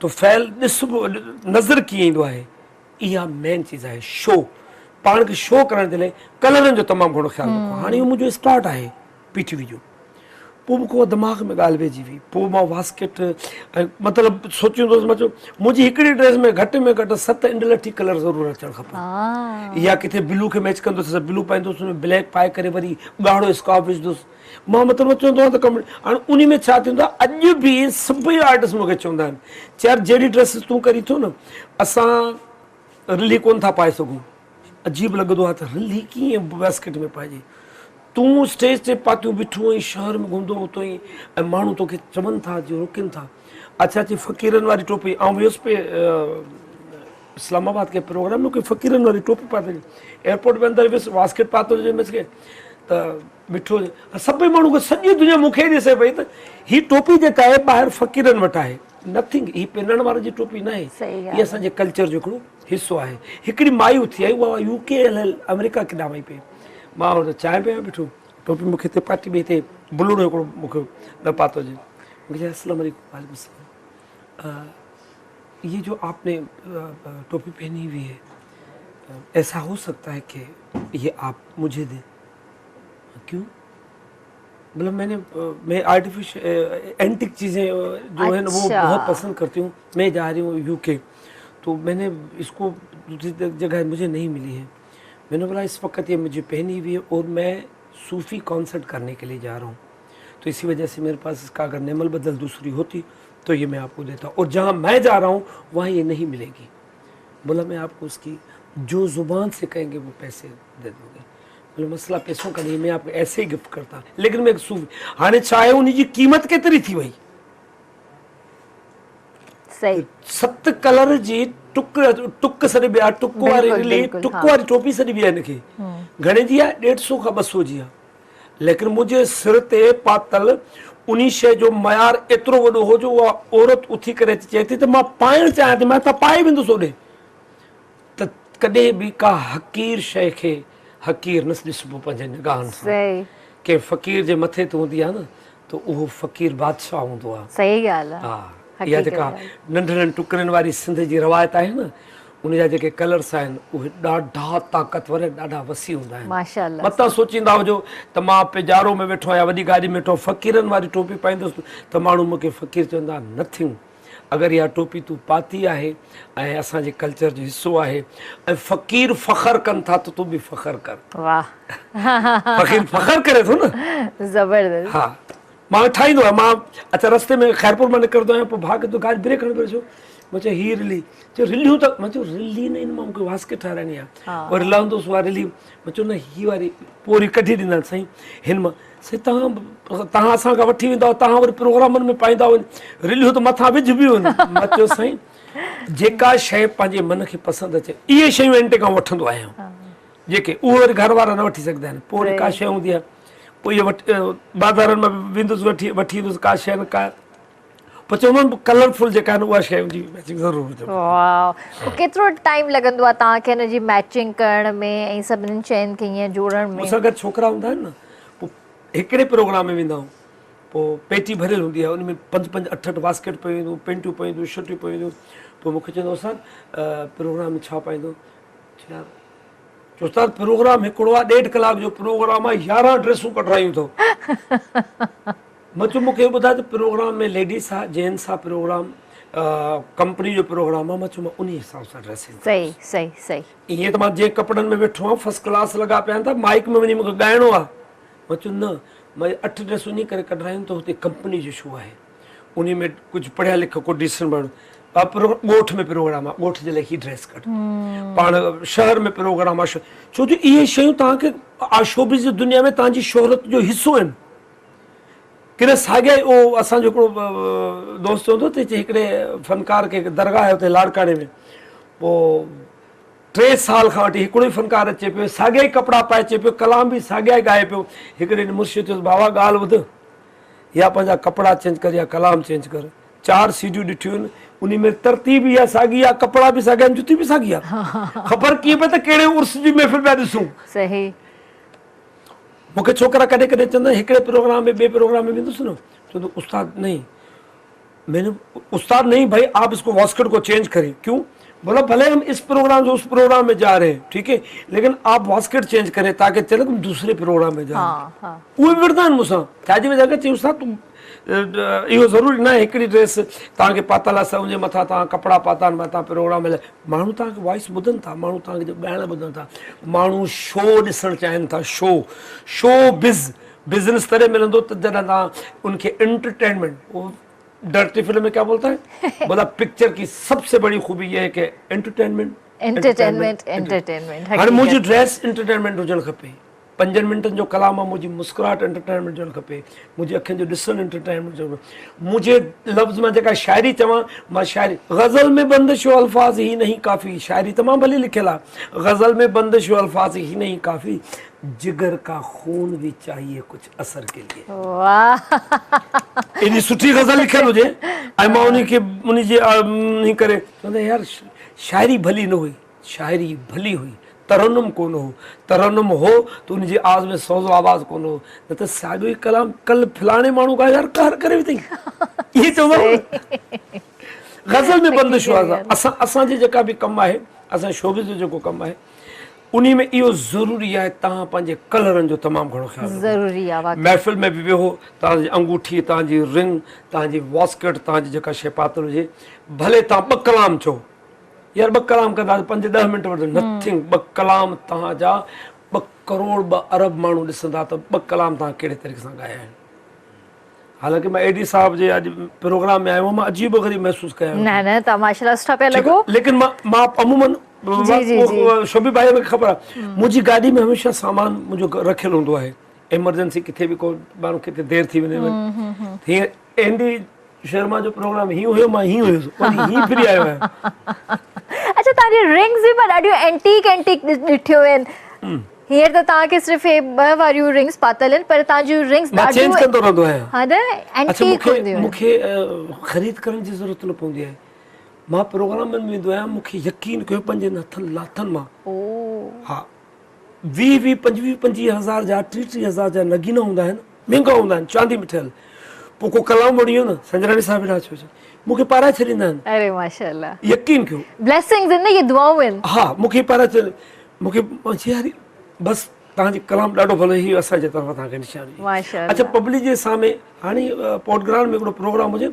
तो फैल ॾिसबो नज़र कीअं ईंदो आहे, इहा मेन चीज़ आहे। शो पाण खे शो करण जे लाइ कलरनि जो तमामु घणो ख़्यालु रखो। हाणे इहो मुंहिंजो स्टार्ट आहे PTV जो, पोइ मूंखे दिमाग़ में ॻाल्हि वेझी हुई, पोइ मां वास्केट मतिलबु सोचींदुसि, मां चयो मुंहिंजी हिकिड़ी ड्रेस में घटि 7 इंडलठी कलर ज़रूरु अचणु खपनि, या किथे ब्लू खे मैच कंदुसि त ब्लू पाईंदुसि, हुन में ब्लैक पाए करे वरी ॻाढ़ो स्कार्फ विझंदुसि। मां मतिलबु चवंदो आहियां त कम हाणे उन में छा थींदो आहे, अॼु बि सभई आर्टिस्ट मूंखे चवंदा आहिनि, यार जहिड़ी ड्रेसिस तूं करी थो न, असां रिली कोन था पाए सघूं, अजीब लॻंदो आहे त रिली कीअं बास्केट में पाइजे। तूं स्टेज ते पातियूं बीठो ऐं शहर में घुमंदो हुतो ई, ऐं माण्हू तोखे चवनि था जो रोकनि था। अच्छा अची फ़क़ीरनि वारी टोपी, ऐं वियुसि पे इस्लामाबाद के प्रोग्राम में, कोई फ़क़ीरनि वारी टोपी पातल, एयरपोर्ट में अंदरि वियुसि, बास्केट पातो हुजे मिस खे त बीठो, सभई माण्हू खे सॼी दुनिया मूंखे ई ॾिसे पई त हीअ टोपी जेका आहे ॿाहिरि फ़क़ीरनि वटि आहे, नथिंग, हीअ पिनण वारनि जी टोपी न आहे, हीअ असांजे कल्चर जो हिकिड़ो हिसो आहे। हिकिड़ी माई उथी आई, उहा UK अमेरिका केॾां वई पई, मां हुन चांहि पिया बीठो, टोपी मूंखे हिते पाटी में हिते बुलूड़ो हिकिड़ो मूंखे न पातो हुजे, मूंखे चयो अस्सलाम वालेकुम। वालेकुम अस्सलाम, ये जो आपने टोपी पहनी हुई है, ऐसा हो सकता है कि ये आप मुझे दें? क्यों? मतलब मैं आर्टिफिशियल एंटिक चीज़ें जो है ना वो बहुत पसंद करती हूँ। मैं जा रही हूँ UK, तो मैंने इसको दूसरी जगह मुझे नहीं मिली है, मैंने बोला इस वक्त ये मुझे पहनी हुई है और मैं सूफ़ी कॉन्सर्ट करने के लिए जा रहा हूँ, तो इसी वजह से मेरे पास इसका अगर नेमल बदल दूसरी होती तो ये मैं आपको देता, और जहाँ मैं जा रहा हूँ वहाँ ये नहीं मिलेगी। बोला मैं आपको उसकी जो ज़ुबान से कहेंगे वो पैसे दे दोगे। बोला मसला पैसों का नहीं, मैं आपको ऐसे ही गिफ्ट करता, लेकिन मैं सूफ़ी हाणे छा आहे, उन जी क़ीमत केतिरी थी वई, सही 7 कलर जी टुक सॾी ॿिया टुक वारी बिल्कुलु, रिली बिल्कुलु, टुक हाँ। वारी टोपी सॾी ॿिया हिनखे घणे जी आहे 150 खां 200 जी आहे लेकिन मुंहिंजे सिर ते पातल उन शइ जो मयार एतिरो वॾो हो जो उहा औरत उथी करे चए थी त मां पाइणु चाहियां थी मां त पाए वेंदुसि ओॾे त कॾहिं बि का हक़ीर शइ खे हक़ीर न ॾिसबो पंहिंजे निगाहनि सां सही के फ़क़ीर जे मथे ते हूंदी आहे न त उहो फ़क़ीर बादशाह हूंदो आहे सही ॻाल्हि आहे हा इहा जेका नंढड़नि टुकड़नि वारी सिंध जी रवायत आहे न उन जा जेके कलर्स आहिनि उहे ॾाढा ताक़तवर ॾाढा वसी हूंदा आहिनि माशाल्लाह मतां सोचींदा हुजो त मां पिजारो में वेठो आहियां वॾी गाॾी में वेठो फ़क़ीरनि वारी टोपी पाईंदुसि त माण्हू मूंखे फ़क़ीर चवंदा नथिंग अगरि इहा टोपी तूं पाती आहे ऐं असांजे कल्चर जो हिसो आहे ऐं फ़क़ीर फ़ख़्रु कनि था त तूं बि फ़ख़्रु कर वाह फ़क़ीर फ़ख़्रु करे थो न ज़बरदस्त हा मां ठाहींदो आहियां मां अच्छा रस्ते में ख़ैरपुर मां निकिरंदो आहियां पोइ भाग तो गाॾी ब्रेक खणी छो मां चयो हीअ रिली चयो रिलियूं त मां चयो रिली न इन मां मूंखे वास्के ठाराइणी आहे पोइ रिलहंदोसि उहा रिली मां चयो न हीअ वारी पोइ वरी कढी ॾींदा साईं हिन मां साईं तव्हां असांखां वठी वेंदा तव्हां वरी प्रोग्रामनि में पाईंदा वञो रिलियूं त मथां विझबी वञनि मां चयो साईं जेका शइ पंहिंजे मन खे पसंदि अचे इहे शयूं एंटे खां वठंदो आहियां जेके उहे वरी घर वारा न वठी सघंदा आहिनि पोइ वरी का शइ हूंदी आहे पोइ इहे बाज़ारनि में वेंदुसि वठी ईंदुसि का शइ न का पोइ चवंदो कलरफुल जेका आहिनि उहा शइ जी मैचिंग ज़रूरु हुजे वाह पोइ केतिरो टाइम लॻंदो आहे तव्हांखे हिन जी मैचिंग करण में ऐं सभिनीनि शयुनि खे ईअं जोड़ण में मूंसां गॾु छोकिरा हूंदा आहिनि न पोइ हिकिड़े प्रोग्राम में वेंदा आहियूं पोइ पेटी भरियल हूंदी आहे उन में 5-5 8-8 बास्केट पई वेंदियूं पेंटियूं पवंदियूं शर्टियूं पवंदियूं पोइ मूंखे चवंदो उस्ताद प्रोग्राम में छा पाईंदो उस्ताद प्रोग्राम हिकिड़ो आहे 1.5 कलाक जो प्रोग्राम आहे 11 ड्रेसूं कढायूं अथव मां चयो मूंखे ॿुधाए त प्रोग्राम में लेडीस आहे जेंट्स आहे प्रोग्राम कंपनी जो प्रोग्राम आहे मां चयो मां उन हिसाब सां ड्रेसिंग सही सही सही ईअं त मां जंहिं कपिड़नि में वेठो आहियां फर्स्ट क्लास लॻा पिया आहिनि त माइक में वञी मूंखे ॻाइणो आहे मां चयो न मां 8 ड्रेसूं इन करे कढायूं त हुते कंपनी जो शो आहे उन में कुझु पढ़िया लिखिया को डिसीजन माण्हू ॻोठ में प्रोग्राम आहे ॻोठ जे लाइ ही ड्रेस कढ पाण शहर में प्रोग्राम आहे छो जो इहे शयूं तव्हांखे शोबिज़ जी दुनिया में तव्हांजी शोहरत जो हिसो आहिनि किन साॻिया ई उहो असांजो हिकिड़ो दोस्त हूंदो त हिकिड़े फ़नकार खे दरगाह आहे हुते लाड़काणे में पोइ 3 साल खां वठी हिकिड़ो ई फ़नकार अचे पियो साॻिया ई कपिड़ा पाए अचे पियो कलाम बि साॻिया ई ॻाए पियो हिकिड़े मुर्शिद चयोसि बाबा ॻाल्हि ॿुध या पंहिंजा कपिड़ा चेंज कर या कलाम चेंज कर 4 सीडियूं ॾिठियूं आहिनि उन में तरतीब इहा साॻी आहे कपिड़ा बि साॻिया आहिनि जुती बि साॻी आहे ख़बर कीअं पए त कहिड़े उर्स जी महफ़िल पिया ॾिसूं सही मूंखे छोकिरा कॾहिं कॾहिं चवंदा हिकिड़े प्रोग्राम में ॿिए प्रोग्राम में वेंदुसि न चवंदो उस्ताद नहीं मैंने उस्ताद नहीं भाई आप इसको वास्कट को चेंज करें क्यों बोला भले हम इस प्रोग्राम से उस प्रोग्राम में जा रहे हैं ठीक है लेकिन आप वास्कट चेंज करें ताकि चले तुम दूसरे प्रोग्राम में जा रहे हैं उहे बि विढ़ंदा आहिनि मूंसां छाजी वजह करे चई उस्ताद तुम इहो ज़रूरी न आहे हिकिड़ी ड्रेस तव्हांखे पातल आहे उनजे मथां तव्हां कपिड़ा पाता आहिनि मथां प्रोग्राम लाइ माण्हू तव्हांखे वॉइस ॿुधनि था माण्हू तव्हांखे ॻाइण ॿुधनि था माण्हू शो ॾिसणु चाहिनि था शो बिज़नेस तॾहिं मिलंदो त जॾहिं तव्हां उनखे एंटरटेनमेंट उहो डर्टी फिल्म में क्या बोलता है बोला पिक्चर की सबसे बड़ी खूबी यह है कि एंटरटेनमेंट हाणे मुंहिंजी ड्रेस एंटरटेनमेंट हुजणु खपे 5 मिंटनि जो कलाम आहे मुंहिंजी मुस्कुराहट एंटरटेनमेंट हुजणु खपे मुंहिंजी अखियुनि जो ॾिसणु एंटरटेनमेंट हुजणु खपे मुंहिंजे लफ़्ज़ मां जेका शाइरी चवां मां शाइरी गज़ल में बंदिश अल्फाज़ ही नहीं काफ़ी शाइरी तमामु भली लिखियल आहे गज़ल में बंदिश अल्फाज़ ही नहीं काफ़ी जिगर का खून भी चाहिए कुछ असर के लिए वाह एॾी सुठी गज़ल लिखियल हुजे ऐं मां उनखे उनजे करे चवंदा यार शाइरी भली न हुई शाइरी भली हुई तरन्नुम कोन हो तरन्नुम हो तो उनजी आवाज़ में सोज़ो आवाज़ कोन हो न त साॻियो ई कलाम कल फलाणे माण्हू का यार कहर करे विथई इहे चवंदा गज़ल में बंदिश आहे असांजी जेका बि कमु आहे असांजे शोबिज़ जो जेको कमु आहे उन में इहो ज़रूरी आहे तव्हां पंहिंजे कलरनि जो तमामु घणो ख़्यालु ज़रूरी आहे महफ़िल में बि वेहो तव्हांजी अंगूठी तव्हांजी रिंग तव्हांजी वॉस्कट तव्हांजी जेका शइ पातल हुजे भले तव्हां 2 कलाम चओ यार 2 कलाम कंदा 5-10 मिंट वठंदा नथिंग 2 कलाम तव्हांजा 2 करोड़ 2 अरब माण्हू ॾिसंदा त 2 कलाम तव्हां कहिड़े तरीक़े सां ॻाया आहिनि हालांकि मां एडी साहब जे अॼु प्रोग्राम में आयो हुअमि मां अजीब ग़रीब महसूसु कया न त माशाल्लाह सुठा पिया लॻो लेकिन मां अमूमन शोबी भाई मूंखे ख़बर आहे मुंहिंजी गाॾी में हमेशह सामान मुंहिंजो रखियलु हूंदो आहे एमरजेंसी किथे बि को माण्हू किथे देरि थी वञे हीअं एंडी शर्मा जो प्रोग्राम ही हुयो मां ही हुयुसि वरी ही फिरी आयो आहियां। अच्छा तव्हांजी रिंग्स बि पर ॾाढियूं एंटीक ॾिठियूं आहिनि। हींअर त तव्हांखे सिर्फ़ु हे 2 वारियूं रिंग्स पातल आहिनि पर तव्हांजूं रिंग्स मां चेंज कंदो रहंदो आहियां। हा न अच्छा एंटीक हूंदियूं आहिनि। मूंखे ख़रीद करण जी ज़रूरत न पवंदी आहे। मां प्रोग्रामनि में वेंदो आहियां मूंखे यकीन कयो पंहिंजे हथनि लाथनि मां हा 20-25 हज़ार जा 30 हज़ार जा नगीना हूंदा आहिनि, महांगा हूंदा आहिनि, चांदी में ठहियल। पोइ को कलाम वणी वियो न संजरानी साहिब वेठा छो मूंखे पाराए छॾींदा आहिनि। अरे माशाल्लाह यकीन कयो ब्लेसिंग्स आहिनि न, ये दुआऊं आहिनि। हा मूंखे पाराए छॾ मूंखे यार बसि तव्हांजी कलाम ॾाढो भलो ही असांजे तरफ़ां तव्हांखे निशानी। माशाल्लाह। अच्छा पब्लिक जे साम्हूं हाणे पोटग्राउंड में हिकिड़ो प्रोग्राम हुजे,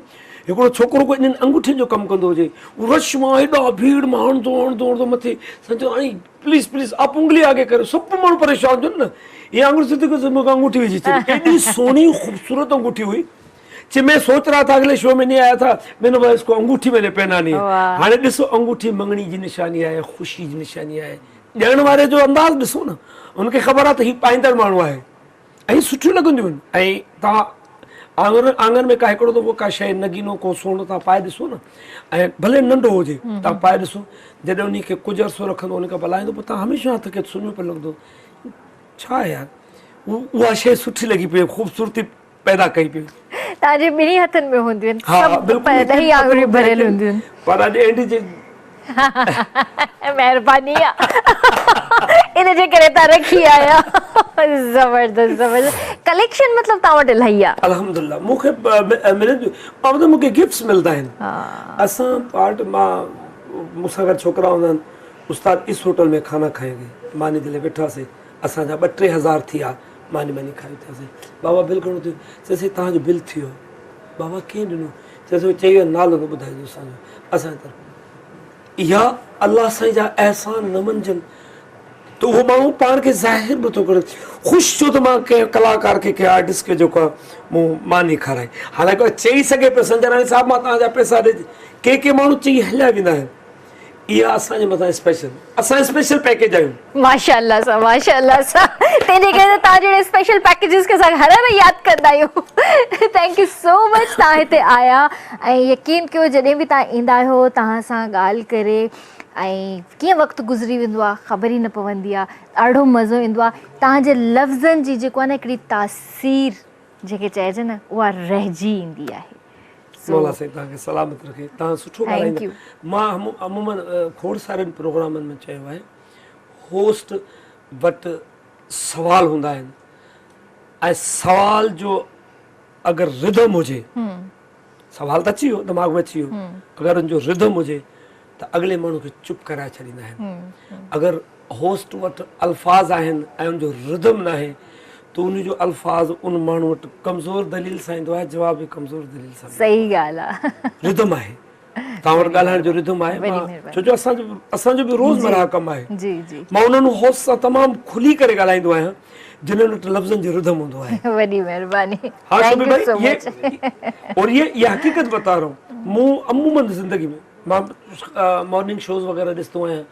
हिकिड़ो छोकिरो कोई इन्हनि अंगूठियुनि जो कमु कंदो हुजे, रश मां हेॾा भीड़ मां हणंदो मथे सम्झो हाणे प्लीज़ प्लीज़ आप उंगली आगे करो, सभु माण्हू परेशान थियनि न। ये आंगुर सिद्धि को मूंखे अंगूठी विझी छॾी, एॾी सोनी खूबसूरत अंगूठी हुई। कि मैं सोच रहा था अगले शो में नहीं आया था, मैंने बोला इसको अंगूठी मैंने पहनानी है। हाणे ॾिसो अंगूठी मंगणी जी निशानी आहे, ख़ुशी जी निशानी आहे। ॾियण वारे जो अंदाज़ ॾिसो न, उनखे ख़बर आहे त हीउ पाईंदड़ माण्हू आहे ऐं सुठियूं लॻंदियूं आहिनि। ऐं तव्हां आंगन में का हिकिड़ो दफ़ो का शइ नगीनो को सोन तव्हां पाए ॾिसो न, ऐं भले नंढो हुजे तव्हां पाए ॾिसो, जॾहिं उन खे कुझु अरसो रखंदो उनखे भलाईंदो पोइ तव्हां हमेशह हथ खे सुञो पियो लॻंदो। छा यार उहा शइ सुठी लॻी पई, ख़ूबसूरती पैदा कई पई। तव्हांजे ॿिनी हथनि में हूंदियूं आहिनि, हा सभु बिल्कुलु ॾही आङुरियूं भरियल हूंदियूं आहिनि। पर अॼु एंडी जे महिरबानी आहे इन जे करे तव्हां रखी आया। ज़बरदस्त कलेक्शन मतिलबु तव्हां वटि इलाही आहे। अल्हम्दुलिल्लाह मूंखे मिलंदियूं, मतिलबु मूंखे गिफ्ट्स मिलंदा आहिनि। असां पार्ट मां मूंसां गॾु छोकिरा हूंदा आहिनि, उस्ताद इस होटल में खाना खाएंगे, मानी दिले वेठासीं, असांजा 2-3 हज़ार थी विया, मानी खाई थियासीं। बाबा बिल घणो थियो? चयोसीं तव्हांजो बिल थी वियो। बाबा कीअं ॾिनो? चयोसीं चई वियो नालो न ॿुधाइजो असांजो, असांजे तरफ़। इहा अलाह साईं जा अहसान न मञजनि त उहो माण्हू पाण खे ज़ाहिर बि थो करे ख़ुशि छो त मां कंहिं कलाकार खे कंहिं आर्टिस्ट खे जेको आहे मूं मानी खाराई। हालांकि चई सघे पियो संजरानी साहिबु मां तव्हांजा पैसा ॾे, के माण्हू चई हलिया वेंदा आहिनि। इहा असांजे मथां स्पेशल, असां स्पेशल पैकेज आहियूं। माशाअल्लाह सां माशाअल्लाह सां, तंहिंजे करे तव्हां जहिड़े स्पेशल पैकेजिस खे असां हर में यादि कंदा आहियूं। थैंक यू सो मच तव्हां हिते आया ऐं यकीन कयो जॾहिं बि तव्हां ईंदा आहियो तव्हां सां ॻाल्हि करे ऐं कीअं वक़्तु गुज़री वेंदो आहे ख़बर ई न पवंदी आहे, ॾाढो मज़ो ईंदो आहे। तव्हांजे लफ़्ज़नि जी जेको आहे न हिकिड़ी तासीर जेके चइजे न उहा रहिजी ईंदी आहे। मौला साईं तव्हांखे सलामत रखे, तव्हां सुठो ॻाल्हाईंदा। मां अमूमन खोड़ सारनि प्रोग्रामनि में चयो आहे होस्ट वटि सवाल हूंदा आहिनि ऐं सवाल जो अगरि रिदम हुजे, सवाल त अची वियो दिमाग़ में अची वियो, अगरि उनजो रिदम हुजे त अॻिले माण्हू खे चुप कराए छॾींदा आहिनि। अगरि होस्ट वटि अल्फाज़ आहिनि ऐं उनजो रिदम न आहे तो उन जो अल्फाज उन माण्हू वटि कमज़ोर दलील सां ईंदो आहे, जवाब बि कमज़ोर दलील सां। सही ॻाल्हि आहे, रिदम आहे तव्हां वटि ॻाल्हाइण जो रिदम आहे, छो जो असांजो बि रोज़मर्रा कमु आहे। मां उन्हनि हौस सां तमामु खुली करे ॻाल्हाईंदो आहियां जिन्हनि वटि लफ़्ज़नि जो रिदम हूंदो आहे। वॾी महिरबानी। हाँ शोभी भाई, और ये हकीकत बता रहा हूँ, मूं अमूमन ज़िंदगी में मां मॉर्निंग शोज़ वग़ैरह ॾिसंदो आहियां,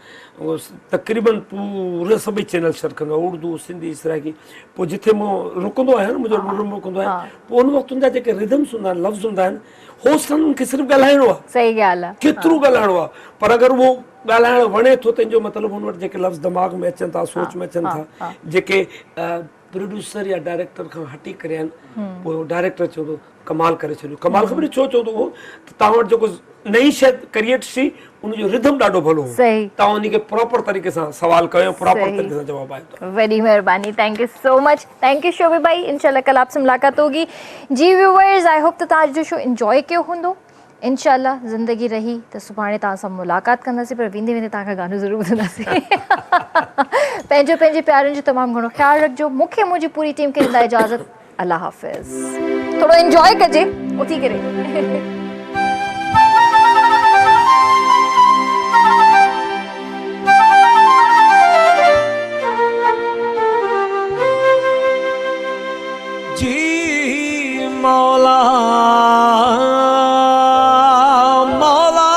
तक़रीबन पूरे सभई चैनल शेयर कंदो आहे, उर्दू सिंधी सराइकी। पोइ जिथे मूं रुकंदो आहियां न मुंहिंजो रूम रुकंदो आहे, पोइ उन वक़्तु जा जेके रिदम्स हूंदा आहिनि, लफ़्ज़ हूंदा आहिनि, होस्ट उनखे सिर्फ़ु ॻाल्हाइणो आहे। सही ॻाल्हि आहे, केतिरो ॻाल्हाइणो आहे, पर अगरि उहो ॻाल्हाइणु वणे थो तंहिंजो मतिलबु हुन वटि जेके लफ़्ज़ दिमाग़ में अचनि था, सोच में अचनि था, जेके प्रोड्यूसर या डायरेक्टर खां हटी करे आहिनि, पोइ डायरेक्टर चवंदो कमाल करे छॾियो। कमाल ख़बर छो चवंदो उहो त तव्हां वटि जेको नई शइ क्रिएट थी उनजो रिदम ॾाढो भलो हो, तव्हां उनखे प्रॉपर तरीक़े सां सवाल कयो, प्रॉपर तरीक़े सां जवाब आयो। वॾी महिरबानी, thank you so much. Thank you Shobhi भाई, इंशाल्लाह कल आपसे मुलाकात होगी। जी व्यूवर्स, आई होप त तव्हां जो शो इंजॉय कयो हूंदो। इंशाल्लाह ज़िंदगी रही त सुभाणे तव्हां सां मुलाक़ात कंदासीं, पर वेंदे वेंदे तव्हांखां गानो ज़रूरु ॿुधंदासीं। पंहिंजे प्यारनि जो तमामु घणो ख़्यालु रखिजो। मूंखे मुंहिंजी पूरी टीम खे ॾींदा इजाज़त। अल्लाह हाफ़िज़। थोरो इंजॉय कजे उथी करे। जी मौला मौला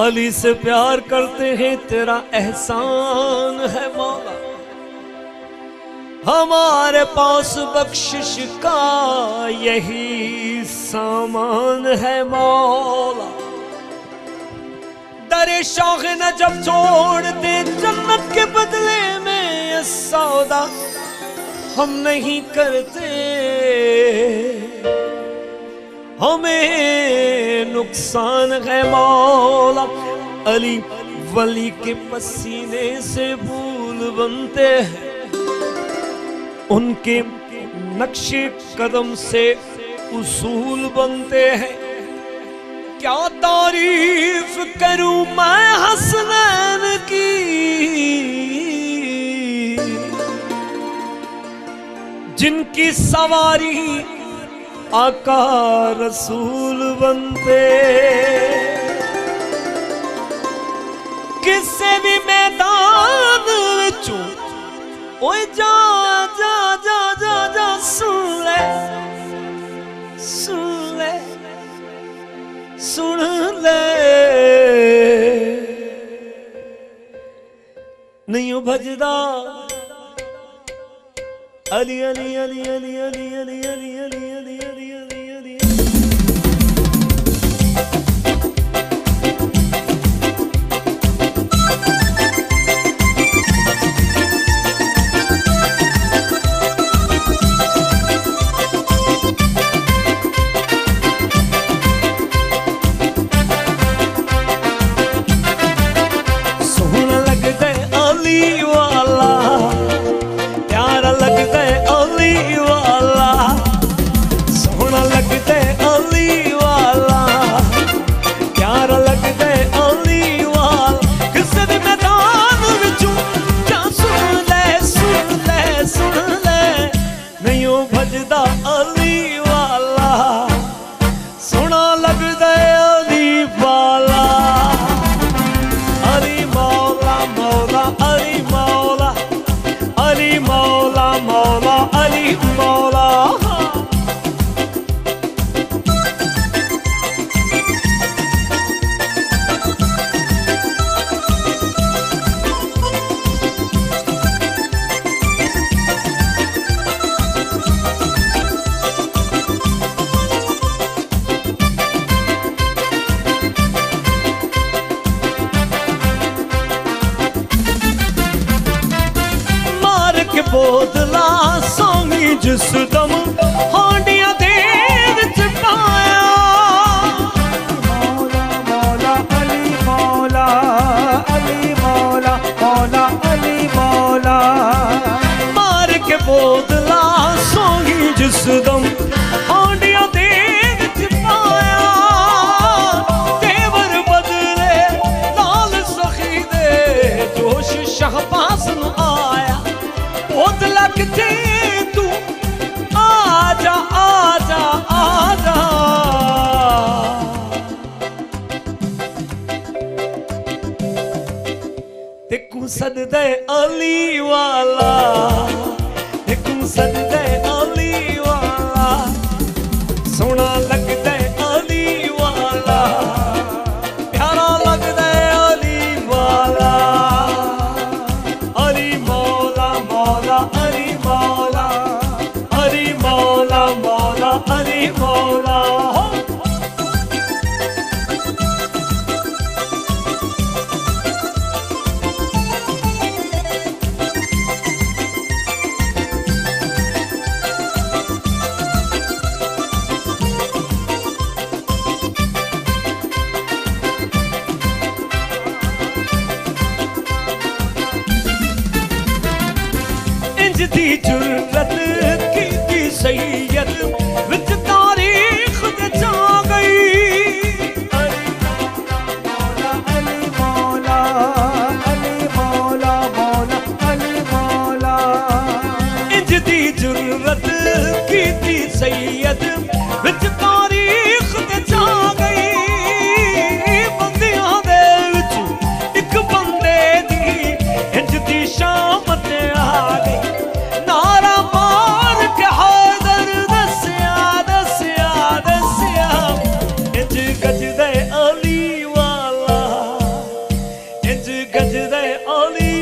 अली से प्यार करते हैं, तेरा एहसान है मौला। हमारे पास बख्शिश का यही सामान है मौला। दरे शाख न जब छोड़ दे जन्नत के बदले में ये सौदा हम नहीं करते, हमें नुकसान है मौला। अली वली के पसीने से फूल बनते हैं, उनके नक्शे कदम से उसूल बनते हैं। क्या तारीफ करूं मैं हसनैन की, जिनकी सवारी आका रसूल बनते। किसी भी मैदान विचों ओए जा जा जा जा जा सुन ले सुन ले सुन ले, नहीं भजदा अली अली अली अली अली अली अली अली अली अली अली अली। सोहना लगदा अली वाला, प्यारा लगदा अली वाला, सोहना लगदा अली वाला, प्यारा लगदा अली वाला। किसी भी मैदान विचों जा सुन ले सुन ले सुन ले, नहीं ओ भजदा अली वाला, सोहना लगदा अली वाला। अली मौला मौला अली मौला, अली मौला मौला अली मौला। मार के बोतला सोनी जिस दम हांडिया दे विच पाया। मौला मौला अली मौला, अली मौला मौला अली मौला। मार के बोतला सोनी जिस दम हांडिया दे विच पाया। तेवर बदले लाल सखी दे जोश शहबाज न आया। बोतला किथे तू आजा आजा आजा, तेकू सददे अली वाला, तेकू सददे अली वाला, सोना लगदा अली वाला, प्यारा लगदा अली वाला। अली मौला मौला अली मौला, अली मौला मौला अली मौला। इंज दी जुर्रत की सैयद विच तारीख दे जा गई। अली मौला अली मौला, अली मौला मौला अली मौला। इंज दी जुर्रत की सैयद विच तारीख दे जा गई। बंदियां दे विच इक बंदे दी इंज दी शामत आ गई। नारा मार के हैदर दस्या दस्या दस्या, इंज गजदे अली वाला, इंज गजदे अली